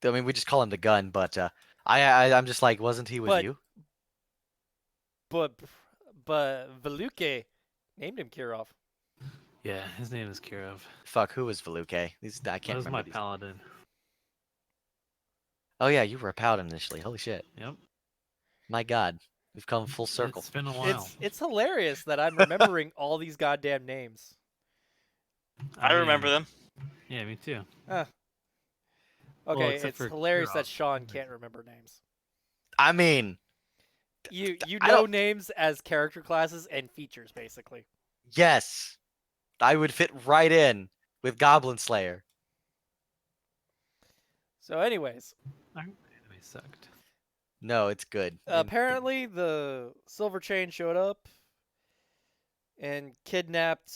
I mean, we just call him the gun, but I'm just like, wasn't he with But- you? But Veluke named him Kirov. Yeah, his name is Kirov. Fuck, who was Veluke? These I That can't was remember. my these. paladin. Oh yeah, you were a paladin initially. Holy shit. Yep. My God. We've come full circle. It's been a while. It's hilarious that I'm remembering all these goddamn names. I remember them. Yeah, me too. Okay, Well, except it's for hilarious that Kirov. Sean can't remember names. I mean, You I know don't- names as character classes and features, basically. yes, I would fit right in with Goblin Slayer. So, anyways, Our anime sucked. No, it's good. apparently the Silver Chain showed up and kidnapped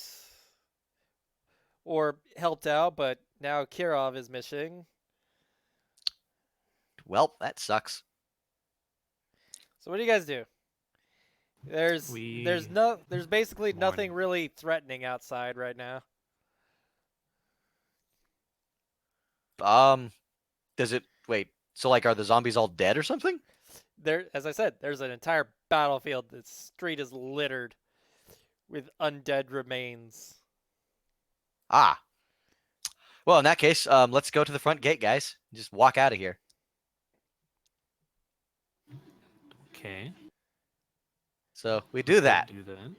or helped out, but now Kirov is missing. Well, that sucks. So what do you guys do? There's basically mourn. nothing really threatening outside right now. Does it wait? So like, are the zombies all dead or something? There, as I said, there's an entire battlefield. The street is littered with undead remains. Ah. Well, in that case, let's go to the front gate, guys. Just walk out of here. Okay. So we do that. Do that.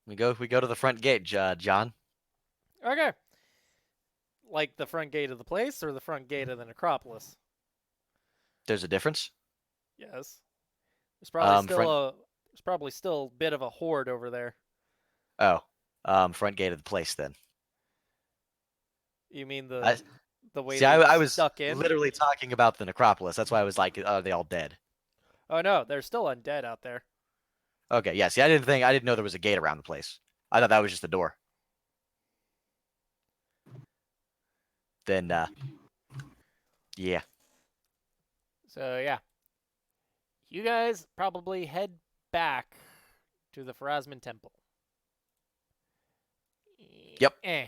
We go to the front gate, John. Okay. Like the front gate of the place or the front gate of the necropolis? There's a difference. Yes. There's probably front- there's probably still a bit of a horde over there. Oh, front gate of the place then. You mean I- the way See, they I was stuck in? literally talking about the necropolis. That's why I was like, are they all dead? Oh no, there's still undead out there. Okay, yeah. See, I didn't know there was a gate around the place. I thought that was just a door. Then, yeah. So yeah. You guys probably head back to the Pharasman Temple. Yep. Yeah.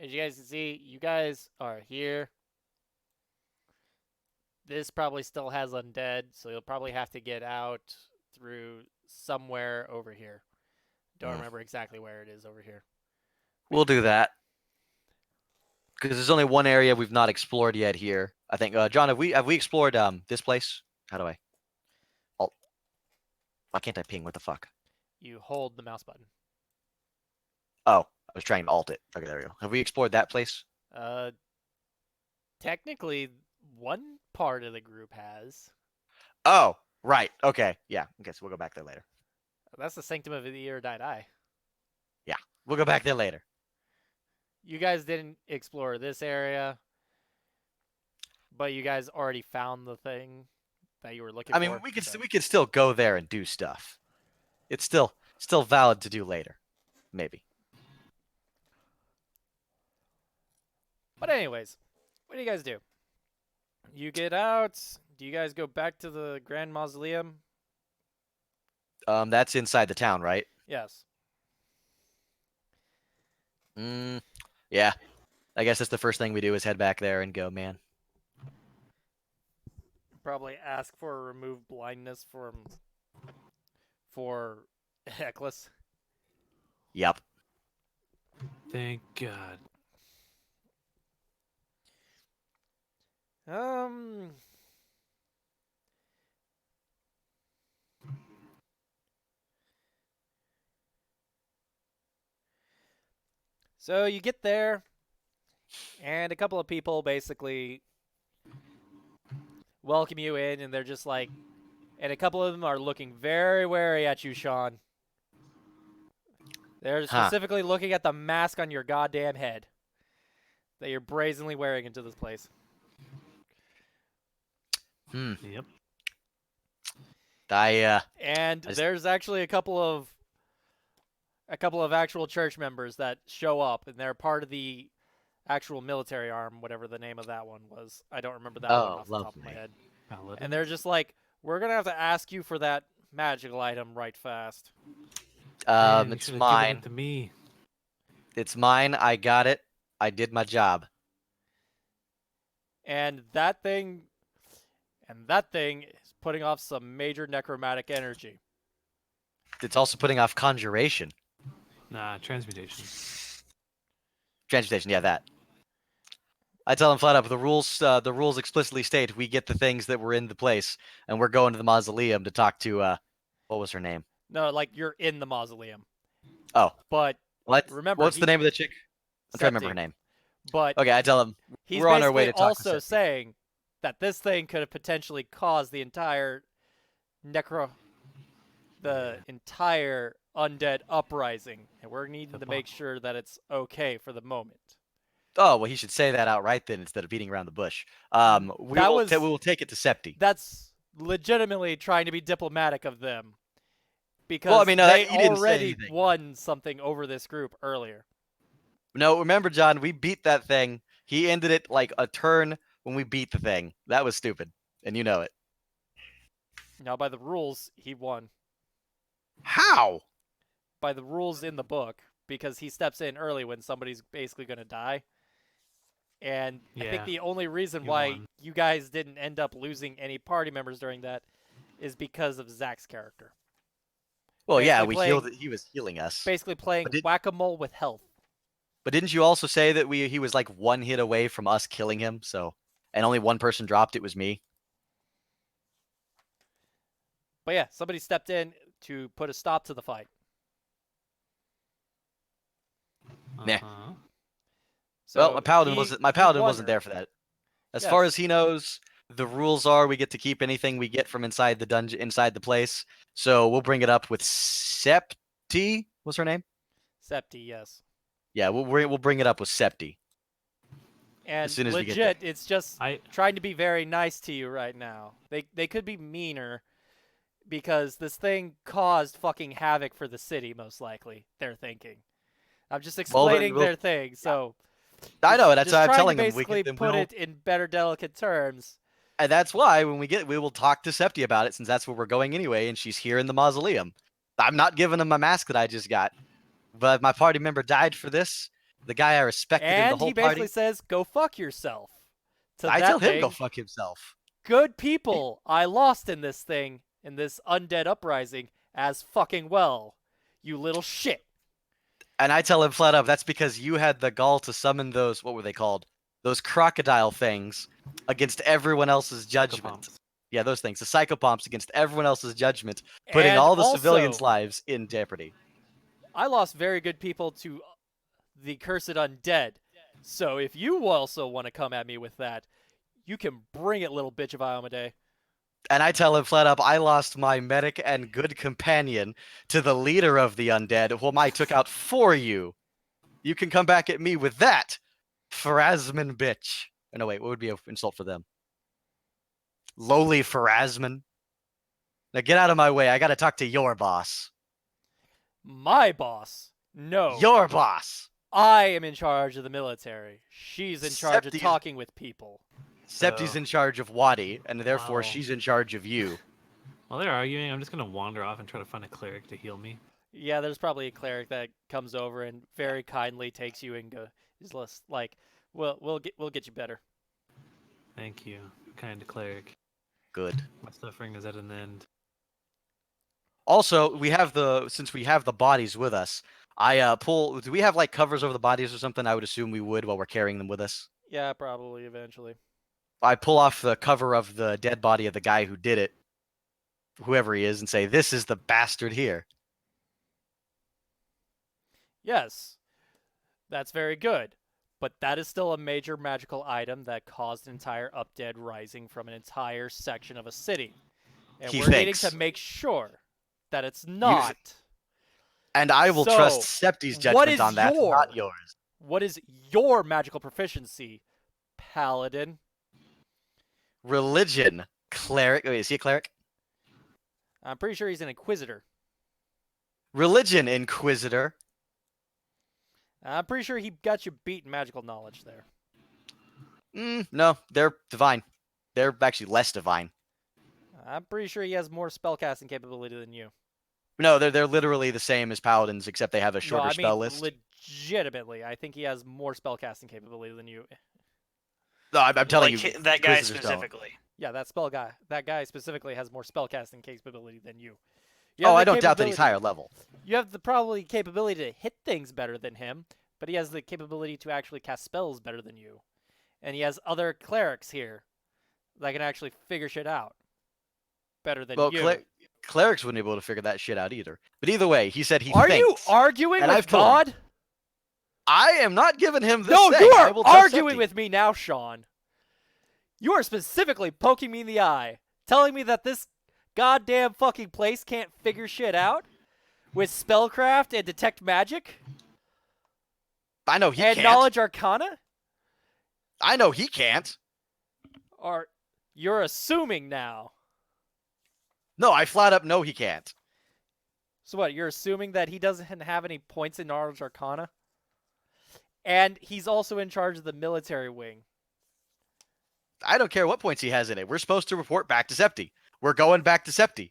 As you guys can see, you guys are here. This probably still has undead, so you'll probably have to get out through somewhere over here. Don't remember exactly where it is over here. We'll do that. Because there's only one area we've not explored yet here. I think, John, have we explored this place? How do I? Alt. Why can't I ping? What the fuck? You hold the mouse button. Oh, I was trying to alt it. Okay, there we go. Have we explored that place? Technically, one part of the group has. Oh, right. Okay, yeah. Okay, so we'll go back there later. That's the Sanctum of the Iridii. Yeah, we'll go back there later. You guys didn't explore this area, but you guys already found the thing that you were looking for. I mean, we could still go there and do stuff. It's still valid to do later, maybe. But anyways, what do you guys do? You get out. Do you guys go back to the Grand Mausoleum? That's inside the town, right? Yes. Yeah. I guess that's the first thing we do is head back there and go, man. Probably ask for remove blindness for Heckless. Yep. Thank God. So you get there, and a couple of people basically welcome you in, and they're just like, and a couple of them are looking very wary at you, Sean. They're specifically looking at the mask on your goddamn head that you're brazenly wearing into this place. Yep. And there's actually a couple of actual church members that show up, and they're part of the actual military arm, whatever the name of that one was. I don't remember that one off the top of my head. Paladin. And they're just like, we're gonna have to ask you for that magical item right fast. Man, you It's should've given mine. it to me. It's mine. I got it. I did my job. And that thing is putting off some major necromantic energy. It's also putting off conjuration. Nah, transmutation. Transmutation, yeah, that. I tell him flat up, the rules explicitly state we get the things that were in the place, and we're going to the mausoleum to talk to what was her name? No, like you're in the mausoleum. Oh, But remember, what's the name of the chick? I'm trying to remember her Septi. name. But Okay, I tell him he's we're on our way basically to talk to also Septi. saying that this thing could have potentially caused the entire entire undead uprising, and we're needing to make sure that it's okay for the moment. Oh well, he should say that outright then instead of beating around the bush. We will take it to Septi. That's legitimately trying to be diplomatic of them, because Well, I mean, no, they he didn't say already anything. won something over this group earlier. No, remember, John, we beat that thing. He ended it like a turn when we beat the thing. That was stupid, and you know it. Now, by the rules, he won. How? By the rules in the book, because he steps in early when somebody's basically going to die. And I think the only reason why you guys didn't end up losing any party members during that is because of Zach's character. Well, yeah, Basically we healed. He was healing us. Basically playing whack-a-mole with health. But didn't you also say that he was like one hit away from us killing him? So, and only one person dropped. It was me. But yeah, somebody stepped in to put a stop to the fight. Yeah. So well, my paladin wasn't there for that. As far as he knows, the rules are we get to keep anything we get from inside the dungeon, inside the place. So we'll bring it up with Septi. What's her name? Septi, yes. Yeah, we'll bring it up with Septi. And as soon as legit, we get there. it's just trying to be very nice to you right now. They could be meaner because this thing caused fucking havoc for the city, most likely. They're thinking. I'm just explaining their thing, so. I know, that's why I'm telling them. Basically, put it in better, delicate terms. And that's why when we will talk to Septi about it, since that's where we're going anyway, and she's here in the mausoleum. I'm not giving him my mask that I just got, but my party member died for this. The guy I respected in the whole party. And he basically says, "Go fuck yourself." I tell him go fuck himself. Good people I lost in this thing, in this undead uprising, as fucking well. You little shit. And I tell him flat up, that's because you had the gall to summon those, what were they called? Those crocodile things against everyone else's judgment. Psychopomps. Yeah, those things. The psychopomps against everyone else's judgment, putting all the civilians' lives in jeopardy. I lost very good people to the cursed undead. So if you also want to come at me with that, you can bring it, little bitch of Iomade. And I tell him flat up, I lost my medic and good companion to the leader of the undead, whom I took out for you. You can come back at me with that, Pharasman bitch. Oh, no, wait, what would be an insult for them? Lowly Pharasman. Now get out of my way, I gotta talk to your boss. My boss? No. Your boss! I am in charge of the military. She's in charge of talking with people. Septi's in charge of Wadi, and therefore she's in charge of you. While they're arguing, I'm just going to wander off and try to find a cleric to heal me. Yeah, there's probably a cleric that comes over and very kindly takes you and is like, we'll get you better. Thank you, kind cleric. Good. My suffering is at an end. Also, since we have the bodies with us, do we have like covers over the bodies or something? I would assume we would while we're carrying them with us. Yeah, probably eventually. I pull off the cover of the dead body of the guy who did it, whoever he is, and say, "This is the bastard here." Yes, that's very good. But that is still a major magical item that caused an entire undead rising from an entire section of a city. And we're needing to make sure that it's not. And I will trust Septi's judgment on that, not yours. What is your magical proficiency, Paladin? Religion. Cleric. Wait, is he a cleric? I'm pretty sure he's an Inquisitor. Religion, Inquisitor. I'm pretty sure he got you beat in magical knowledge there. No, they're divine. They're actually less divine. I'm pretty sure he has more spellcasting capability than you. No, they're literally the same as paladins, except they have a shorter spell list. Legitimately, I think he has more spellcasting capability than you. No, I'm telling you, that guy specifically. Yeah, that guy specifically has more spellcasting capability than you. I don't doubt that he's higher level. You have the probably capability to hit things better than him, but he has the capability to actually cast spells better than you. and he has other clerics here that can actually figure shit out better than Well, you. clerics wouldn't be able to figure that shit out either. But either way, he said he Are thinks. you arguing and with I've told him. God? I am not giving him this No, thing. you I are will trust arguing Septi. with me now, Sean. You are specifically poking me in the eye, telling me that this goddamn fucking place can't figure shit out with spellcraft and detect magic I know he and can't. knowledge arcana? I know he can't. Or you're assuming now. No, I flat up know he can't. So what, you're assuming that he doesn't have any points in knowledge arcana? And he's also in charge of the military wing. I don't care what points he has in it. We're supposed to report back to Septi. We're going back to Septi.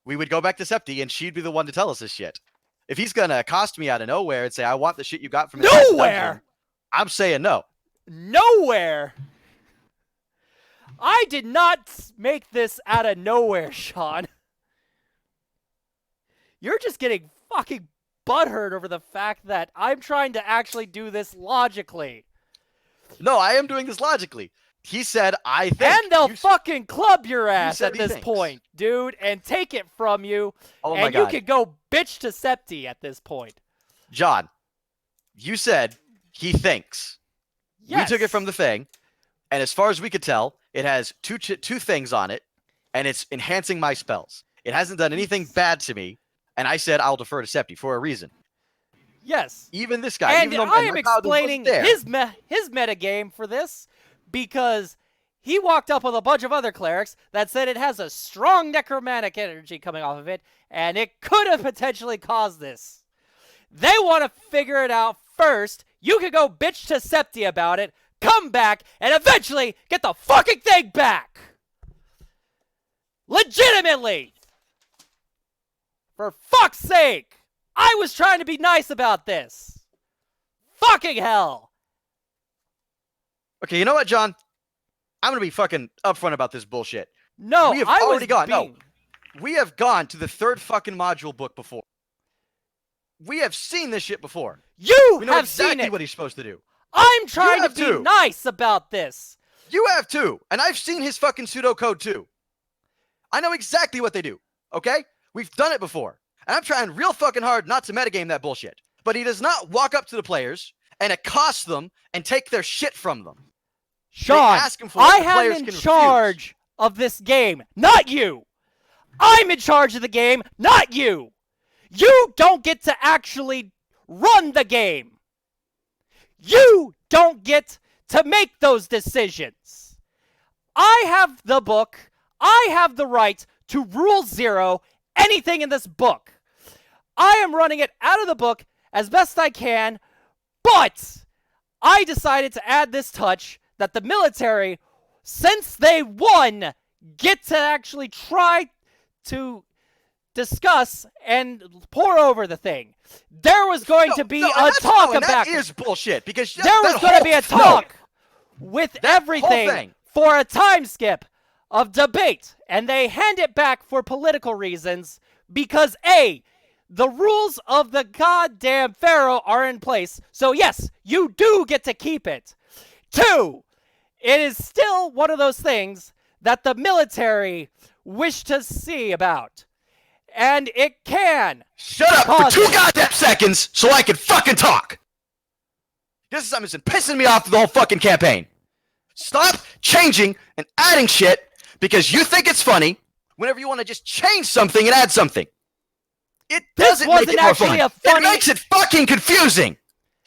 We would go back to Septi, and she'd be the one to tell us this shit. If he's gonna accost me out of nowhere and say, I want the shit you got from inside the Nowhere! dungeon, I'm saying no. Nowhere! I did not make this out of nowhere, Sean. You're just getting fucking butthurt over the fact that I'm trying to actually do this logically. No, I am doing this logically. He said, I think. And they'll You fucking club your ass said at he this thinks. point, dude, and take it from you. Oh my and you God. can go bitch to Septi at this point. John, you said he thinks. Yes. We took it from the thing, and as far as we could tell, it has two things on it, and it's enhancing my spells. It hasn't done anything bad to me, and I said I'll defer to Septi for a reason. Yes. Even this guy, And even though I am my father wasn't explaining there. his metagame for this because he walked up with a bunch of other clerics that said it has a strong necromantic energy coming off of it, and it could have potentially caused this. They want to figure it out first. You can go bitch to Septi about it, come back, and eventually get the fucking thing back. Legitimately. For fuck's sake. I was trying to be nice about this. Fucking hell. Okay, you know what, John? I'm gonna be fucking upfront about this bullshit. No, We have I was already gone. No. being- We have gone to the third fucking module book before. We have seen this shit before. You We know have exactly seen it. what he's supposed to do. I'm trying to have be too. nice about this. You have too, and I've seen his fucking pseudocode too. I know exactly what they do, okay? We've done it before, and I'm trying real fucking hard not to metagame that bullshit. But he does not walk up to the players and accost them and take their shit from them. Sean, ask him for it, I the am players in can refuse. charge of this game, not you. I'm in charge of the game, not you. You don't get to actually run the game. You don't get to make those decisions. I have the book. I have the right to rule zero anything in this book. I am running it out of the book as best I can, but I decided to add this touch that the military, since they won, get to actually try to discuss and pour over the thing. There was going to be a talk about that is bullshit because there was going to be a talk with everything thing. for a time skip of debate, and they hand it back for political reasons because A, the rules of the goddamn Pharaoh are in place, so yes, you do get to keep it. 2, it is still one of those things that the military wish to see about. And it can. Shut up for cause 2 it. goddamn seconds so I can fucking talk. This is something that's been pissing me off the whole fucking campaign. Stop changing and adding shit because you think it's funny whenever you want to just change something and add something. It doesn't make wasn't it more actually fun. a funny- It makes it fucking confusing.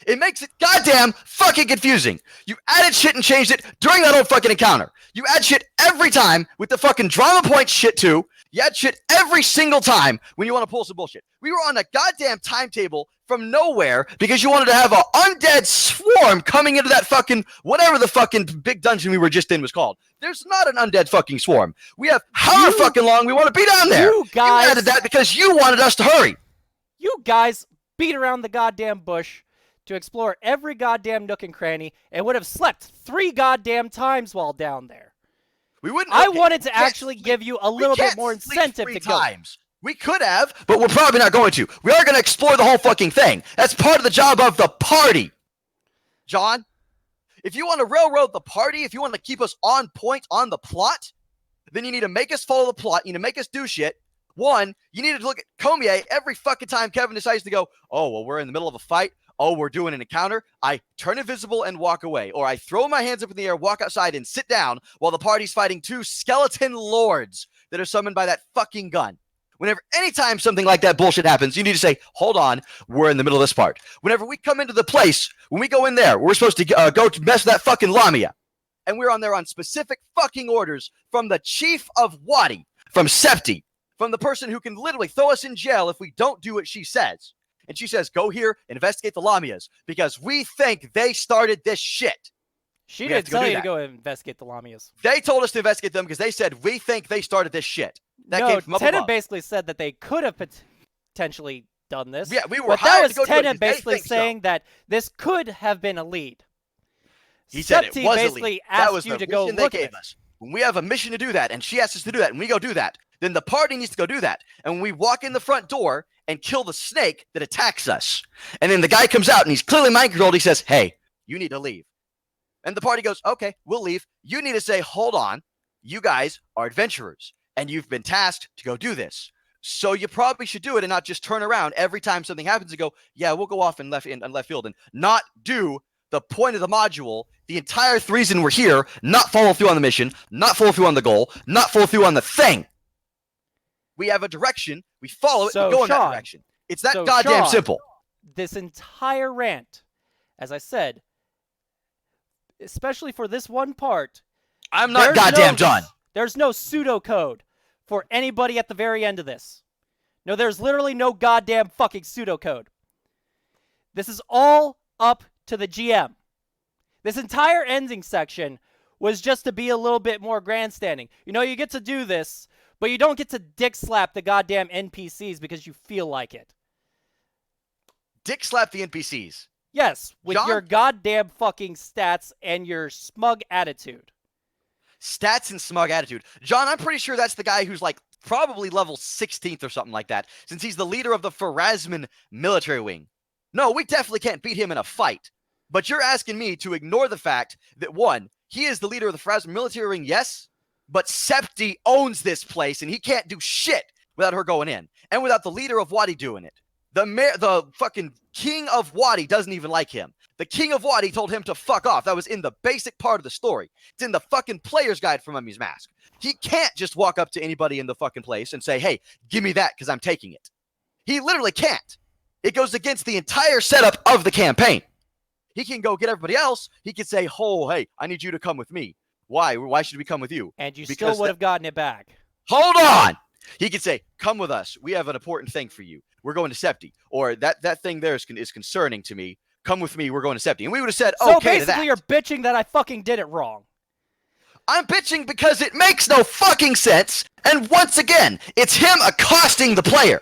It makes it goddamn fucking confusing. You added shit and changed it during that whole fucking encounter. You add shit every time with the fucking drama point shit too. You add shit every single time when you want to pull some bullshit. We were on a goddamn timetable from nowhere because you wanted to have an undead swarm coming into that fucking whatever the fucking big dungeon we were just in was called. There's not an undead fucking swarm. We have however fucking long we want to be down there. You guys- You added that because you wanted us to hurry. You guys beat around the goddamn bush to explore every goddamn nook and cranny and would have slept 3 goddamn times while down there. We wouldn't. I okay, wanted to we can't actually sleep- give you a we little bit can't more sleep incentive 3 to go. times. We could have, but we're probably not going to. We are going to explore the whole fucking thing. That's part of the job of the party. John, If you want to railroad the party, if you want to keep us on point on the plot, then you need to make us follow the plot. You need to make us do shit. One, you need to look at Cormier every fucking time Kevin decides to go, oh, well, we're in the middle of a fight. Oh, we're doing an encounter. I turn invisible and walk away. Or I throw my hands up in the air, walk outside, and sit down while the party's fighting 2 skeleton lords that are summoned by that fucking gun. Anytime something like that bullshit happens, you need to say, hold on, we're in the middle of this part. Whenever we come into the place, when we go in there, we're supposed to go to mess with that fucking Lamia. And we're on there on specific fucking orders from the chief of Wadi, from Septi, from the person who can literally throw us in jail if we don't do what she says. And she says, go here, investigate the Lamias, because we think they started this shit. She didn't tell you to go investigate the Lamias. They told us to investigate them because they said, we think they started this shit. That came from up Tena above. basically said that they could have potentially done this. Yeah, we were but hired that was to go do it Tena basically saying that this could have been a lead. He said it was basically a lead. asked That was you the to go mission look they at gave it. us. When we have a mission to do that, and she asks us to do that, and we go do that, then the party needs to go do that. And when we walk in the front door and kill the snake that attacks us, and then the guy comes out and he's clearly mind-controlled, he says, hey, you need to leave. And the party goes, okay, we'll leave. You need to say, hold on, you guys are adventurers, and you've been tasked to go do this. So you probably should do it and not just turn around every time something happens and go, yeah, we'll go off in left field and not do the point of the module, the entire reason we're here, not follow through on the mission, not follow through on the goal, not follow through on the thing. We have a direction, we follow it, we go in that direction. It's that goddamn simple. This entire rant, as I said, especially for this one part, I'm not goddamn John. There's no pseudocode for anybody at the very end of this. No, there's literally no goddamn fucking pseudocode. This is all up to the GM. This entire ending section was just to be a little bit more grandstanding. You know, you get to do this, but you don't get to dick slap the goddamn NPCs because you feel like it. Dick slap the NPCs? Yes, with your goddamn fucking stats and your smug attitude. Stats and smug attitude. John, I'm pretty sure that's the guy who's like probably level 16th or something like that, since he's the leader of the Pharasman military wing. No, we definitely can't beat him in a fight. But you're asking me to ignore the fact that, one, he is the leader of the Pharasman military wing, yes, but Septi owns this place, and he can't do shit without her going in, and without the leader of Wadi doing it. The fucking king of Wadi doesn't even like him. The king of Wadi told him to fuck off. That was in the basic part of the story. It's in the fucking player's guide for Mummy's Mask. He can't just walk up to anybody in the fucking place and say, hey, give me that because I'm taking it. He literally can't. It goes against the entire setup of the campaign. He can go get everybody else. He can say, oh, hey, I need you to come with me. Why? Why should we come with you? And you still would have gotten it back. Hold on. He could say, come with us. We have an important thing for you. We're going to Septi. Or that thing there is concerning to me. Come with me. We're going to Septi. And we would have said, okay to that. So basically you're bitching that I fucking did it wrong. I'm bitching because it makes no fucking sense. And once again, it's him accosting the player.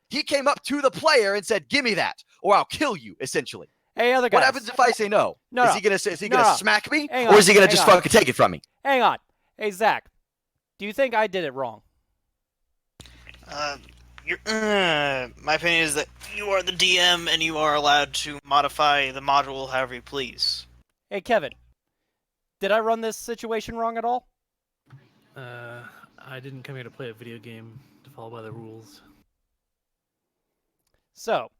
He came up to the player and said, give me that, or I'll kill you, essentially. Hey, other guys. What happens if I say no? Is he gonna smack me? Hang or on, is he gonna just fucking take it from me? Hang on. Hey, Zach. Do you think I did it wrong? My opinion is that you are the DM and you are allowed to modify the module however you please. Hey, Kevin. Did I run this situation wrong at all? I didn't come here to play a video game to follow by the rules. So,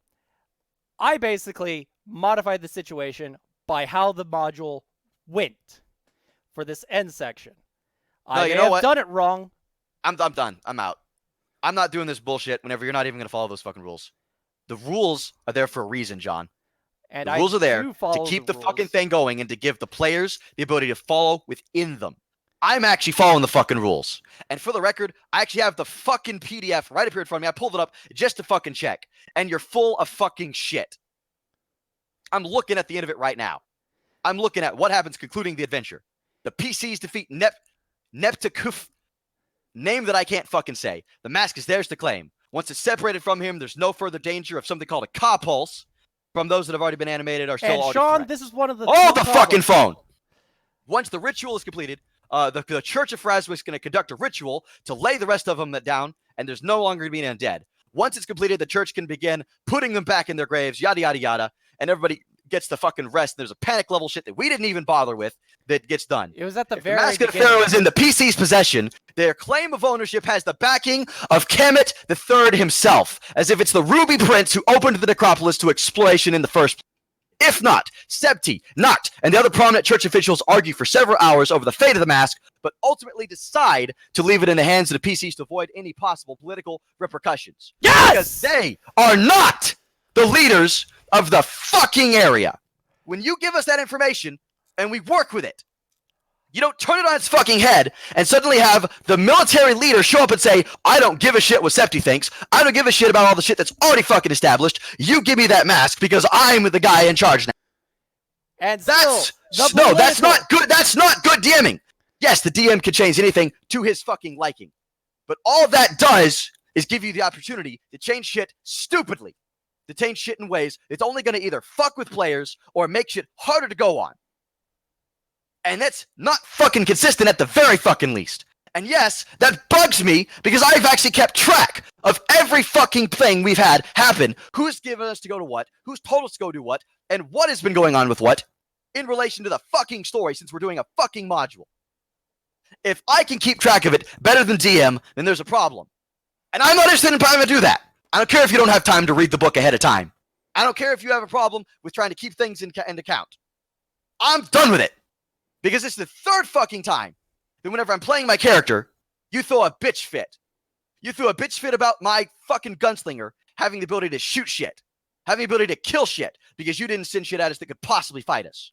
I basically modified the situation by how the module went for this end section. I may have done it wrong. I'm done. I'm out. I'm not doing this bullshit whenever you're not even going to follow those fucking rules. The rules are there for a reason, John. And the rules are there to keep the fucking thing going and to give the players the ability to follow within them. I'm actually following the fucking rules. And for the record, I actually have the fucking PDF right up here in front of me. I pulled it up just to fucking check. And you're full of fucking shit. I'm looking at the end of it right now. I'm looking at what happens concluding the adventure. The PCs defeat Neptukuf, name that I can't fucking say. The mask is theirs to claim. Once it's separated from him, there's no further danger of something called a Ka pulse from those that have already been animated are still and Sean, this is one of the hold the fucking phone. Once the ritual is completed, the Church of Phrasma is going to conduct a ritual to lay the rest of them down, and there's no longer going to be an undead. Once it's completed, the church can begin putting them back in their graves, yada, yada, yada, and everybody gets the fucking rest. There's a panic level shit that we didn't even bother with that gets done. It was at the If the very Mask of the beginning. Pharaoh is in the PC's possession, their claim of ownership has the backing of Kemet III himself, as if it's the Ruby Prince who opened the necropolis to exploration in the first place. If not, Sebti, Noct, and the other prominent church officials argue for several hours over the fate of the mask, but ultimately decide to leave it in the hands of the PCs to avoid any possible political repercussions. Yes! Because they are not the leaders of the fucking area. When you give us that information and we work with it, you don't turn it on its fucking head and suddenly have the military leader show up and say, I don't give a shit what Septi thinks. I don't give a shit about all the shit that's already fucking established. You give me that mask because I'm the guy in charge now. And That's still, no, that's not good. That's not good DMing. Yes, the DM can change anything to his fucking liking. But all that does is give you the opportunity to change shit stupidly. To change shit in ways it's only going to either fuck with players or make shit harder to go on. And that's not fucking consistent at the very fucking least. And yes, that bugs me because I've actually kept track of every fucking thing we've had happen. Who's given us to go to what, who's told us to go do what, and what has been going on with what in relation to the fucking story since we're doing a fucking module. If I can keep track of it better than DM, then there's a problem. And I'm not interested in trying to do that. I don't care if you don't have time to read the book ahead of time. I don't care if you have a problem with trying to keep things in account. I'm done with it. Because it's the third fucking time that whenever I'm playing my character, you throw a bitch fit. You threw a bitch fit about my fucking gunslinger having the ability to shoot shit. Having the ability to kill shit because you didn't send shit at us that could possibly fight us.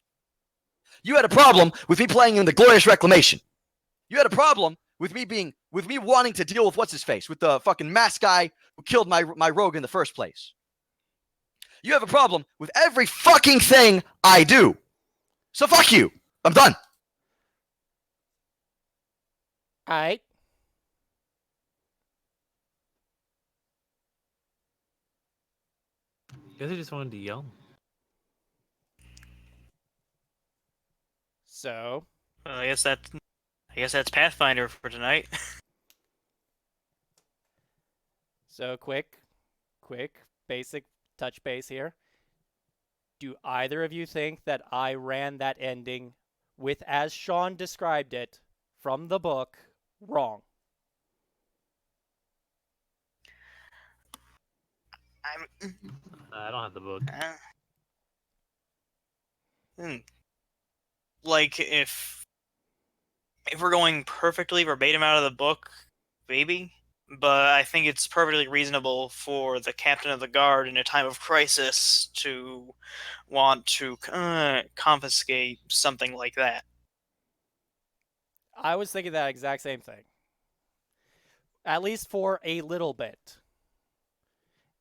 You had a problem with me playing in the Glorious Reclamation. You had a problem with me wanting to deal with what's-his-face, with the fucking mask guy who killed my rogue in the first place. You have a problem with every fucking thing I do. So fuck you. I'm done. All right. You guys just wanted to yell. So, Well, I guess that's Pathfinder for tonight. so quick, basic touch base here. Do either of you think that I ran that ending with, as Sean described it from the book, wrong? I'm. I don't have the book. Like if we're going perfectly verbatim out of the book, maybe. But I think it's perfectly reasonable for the captain of the guard in a time of crisis to want to confiscate something like that. I was thinking that exact same thing. At least for a little bit.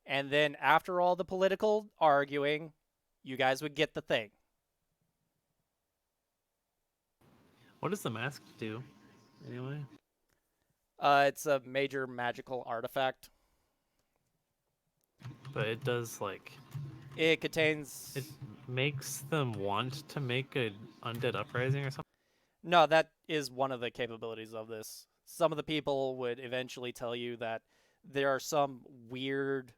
And then after all the political arguing, you guys would get the thing. What does the mask do, anyway? It's a major magical artifact. But it does, like... It contains... It makes them want to make an undead uprising or something? No, that is one of the capabilities of this. Some of the people would eventually tell you that there are some weird,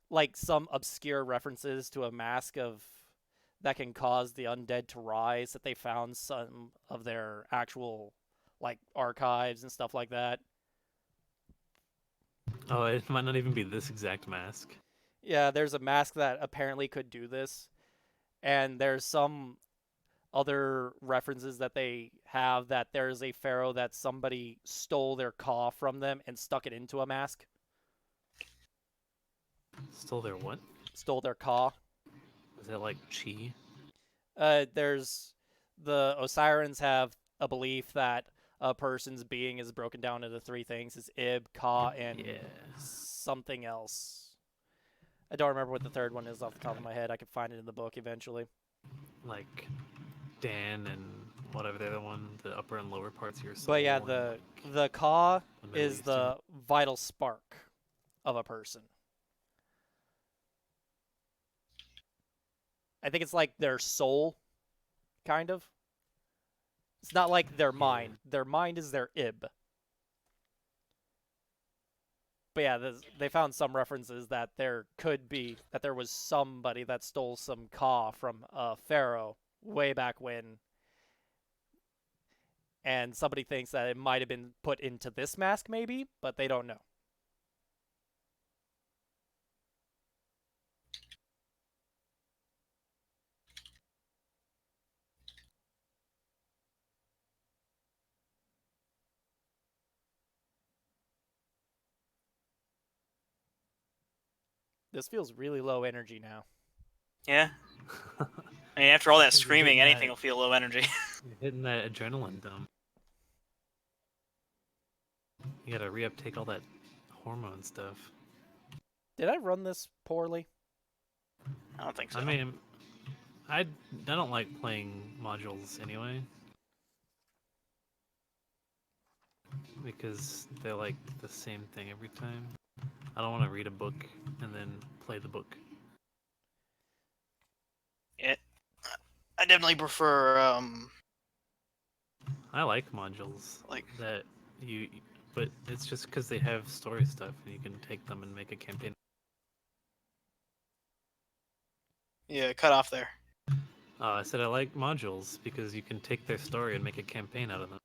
like some obscure references to a mask of that can cause the undead to rise, that they found some of their actual like archives and stuff like that. Oh, it might not even be this exact mask. Yeah, there's a mask that apparently could do this. And there's some other references that they have that there's a pharaoh that somebody stole their caw from them and stuck it into a mask. Stole their what? Stole their caw. Is that like chi? There's the Osirans have a belief that a person's being is broken down into three things: is Ib, Ka, and something else. I don't remember what the third one is off the top of my head. I could find it in the book eventually. Like Dan and whatever the other one, the upper and lower parts of your soul. But yeah, and, the Ka the Middle is the vital spark of a person. I think it's like their soul, kind of. It's not like their mind. Their mind is their Ib. But yeah, they found some references that there was somebody that stole some Ka from Pharaoh way back when, and somebody thinks that it might have been put into this mask maybe, but they don't know. This feels really low energy now. Yeah. I mean, after all that You're screaming, hitting anything that- will feel low energy. You're hitting that adrenaline dump. You gotta reuptake all that hormone stuff. Did I run this poorly? I don't think so. I mean, I don't like playing modules anyway. Because they're like the same thing every time. I don't want to read a book and then play the book. I definitely prefer I like modules like that but it's just because they have story stuff and you can take them and make a campaign. yeah, cut off there. I said I like modules because you can take their story and make a campaign out of them.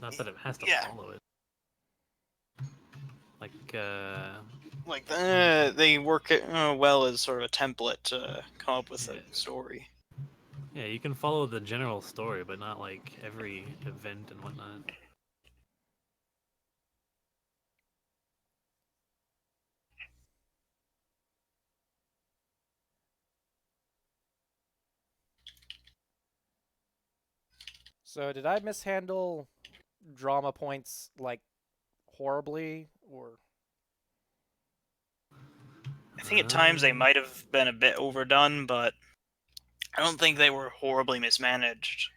Not that it has to Yeah. follow it. Like, Like they work well as sort of a template to come up with Yeah. a story. yeah, you can follow the general story, but not like every event and whatnot. So did I mishandle drama points like horribly, or I think at times they Um, might have been a bit overdone, but I don't think they were horribly mismanaged.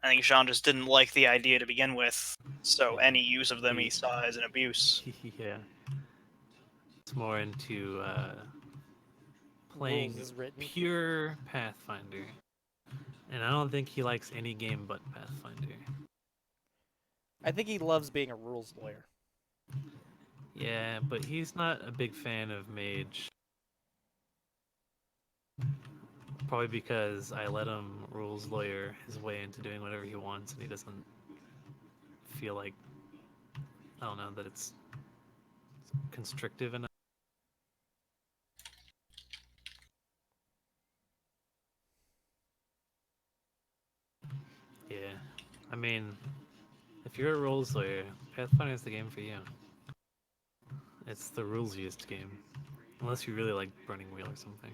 I think Sean just didn't like the idea to begin with, so Yeah. any use of them he saw as an abuse. yeah. It's more into rules playing is written? pure Pathfinder. And I don't think he likes any game but Pathfinder. I think he loves being a rules lawyer. Yeah, but he's not a big fan of Mage. Probably because I let him rules lawyer his way into doing whatever he wants and he doesn't feel like, I don't know, that it's constrictive enough. Yeah. I mean, if you're a rules lawyer, Pathfinder is the game for you. It's the rules-used game. Unless you really like Burning Wheel or something.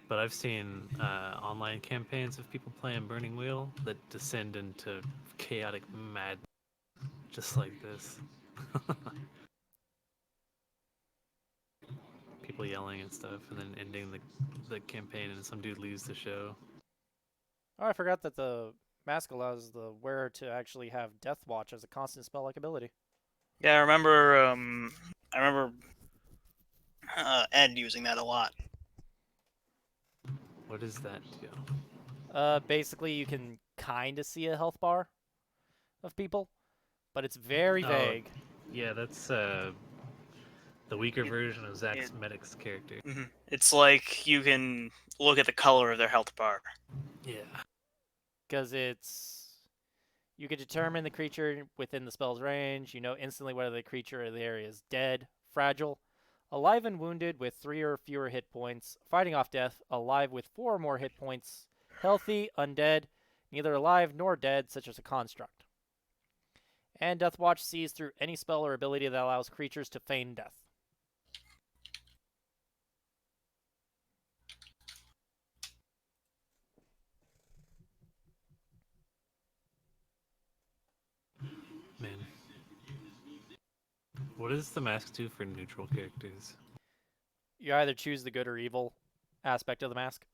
But I've seen online campaigns of people playing Burning Wheel that descend into chaotic mad, just like this. People yelling and stuff, and then ending the campaign, and some dude leaves the show. Oh, I forgot that the mask allows the wearer to actually have Death Watch as a constant spell-like ability. Yeah, I remember. Ed using that a lot. What is that deal? Basically, you can kind of see a health bar of people, but it's very Oh, vague. Yeah, that's the weaker version of Zach's it- Medic's character. It's like you can look at the color of their health bar. Yeah. Because you can determine the creature within the spell's range. You know instantly whether the creature in the area is dead, fragile, alive and wounded with 3 or fewer hit points, fighting off death, alive with 4 or more hit points, healthy, undead, neither alive nor dead, such as a construct. And Death Watch sees through any spell or ability that allows creatures to feign death. Man. What does the mask do for neutral characters? You either choose the good or evil aspect of the mask.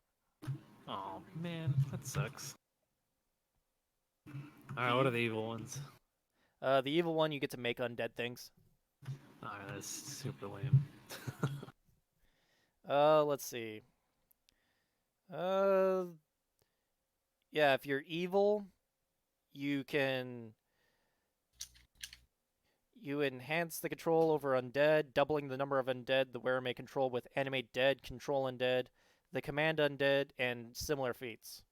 Oh man, that sucks. Alright, what are the evil ones? The evil one, you get to make undead things. Alright, that's super lame. Let's see. Yeah, if you're evil, you enhance the control over undead, doubling the number of undead the wearer may control with animate dead, control undead, the command undead, and similar feats.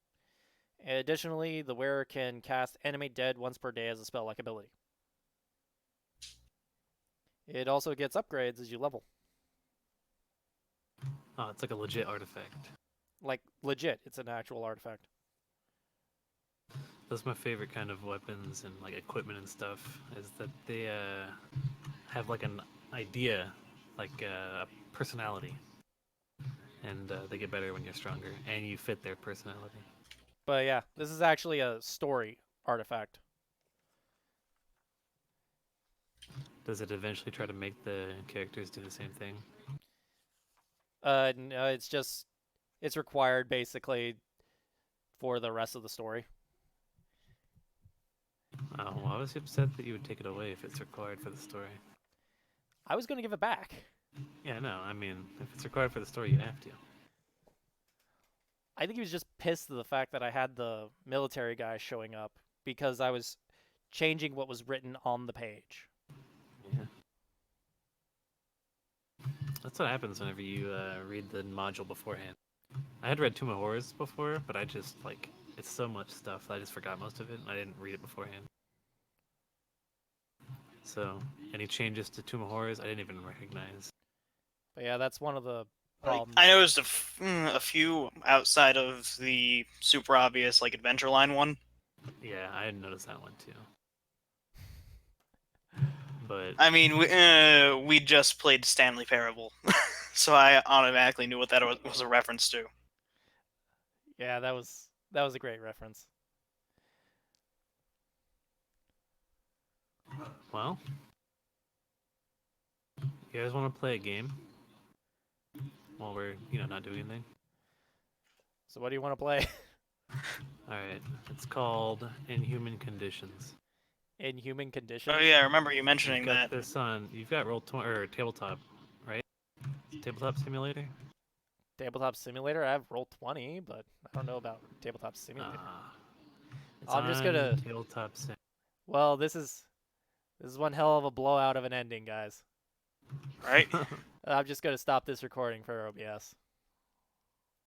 Additionally, the wearer can cast animate dead once per day as a spell-like ability. It also gets upgrades as you level. Oh, it's like a legit artifact. Like, legit, it's an actual artifact. That's my favorite kind of weapons and like equipment and stuff. Is that they have like an idea, like a personality, and they get better when you're stronger, and you fit their personality. But yeah, this is actually a story artifact. Does it eventually try to make the characters do the same thing? No, it's required basically for the rest of the story. Oh, well, I was upset that you would take it away if it's required for the story. I was going to give it back. Yeah, no, I mean, if it's required for the story, you have to. I think he was just pissed at the fact that I had the military guy showing up because I was changing what was written on the page. Yeah. That's what happens whenever you read the module beforehand. I had read Tomb of Horrors before, but I just, like, it's so much stuff that I just forgot most of it, and I didn't read it beforehand. So, any changes to Tomb of Horrors, I didn't even recognize. But yeah, that's one of the Like, problems. I noticed a few outside of the super obvious like Adventure Line one. Yeah, I had noticed that one too. But I mean, we just played Stanley Parable, so I automatically knew what that was a reference to. Yeah, that was a great reference. well, you guys want to play a game while we're not doing anything? So what do you want to play? All right, it's called Inhuman Conditions. Inhuman Conditions? Oh yeah, I remember you You've mentioning got that. this on. You've got Roll20 or Tabletop, right? Tabletop Simulator. Tabletop Simulator? I have Roll20, but I don't know about Tabletop Simulator. It's I'm just on gonna- Tabletop Sim. Well, this is one hell of a blowout of an ending, guys. Right? I'm just gonna stop this recording for OBS.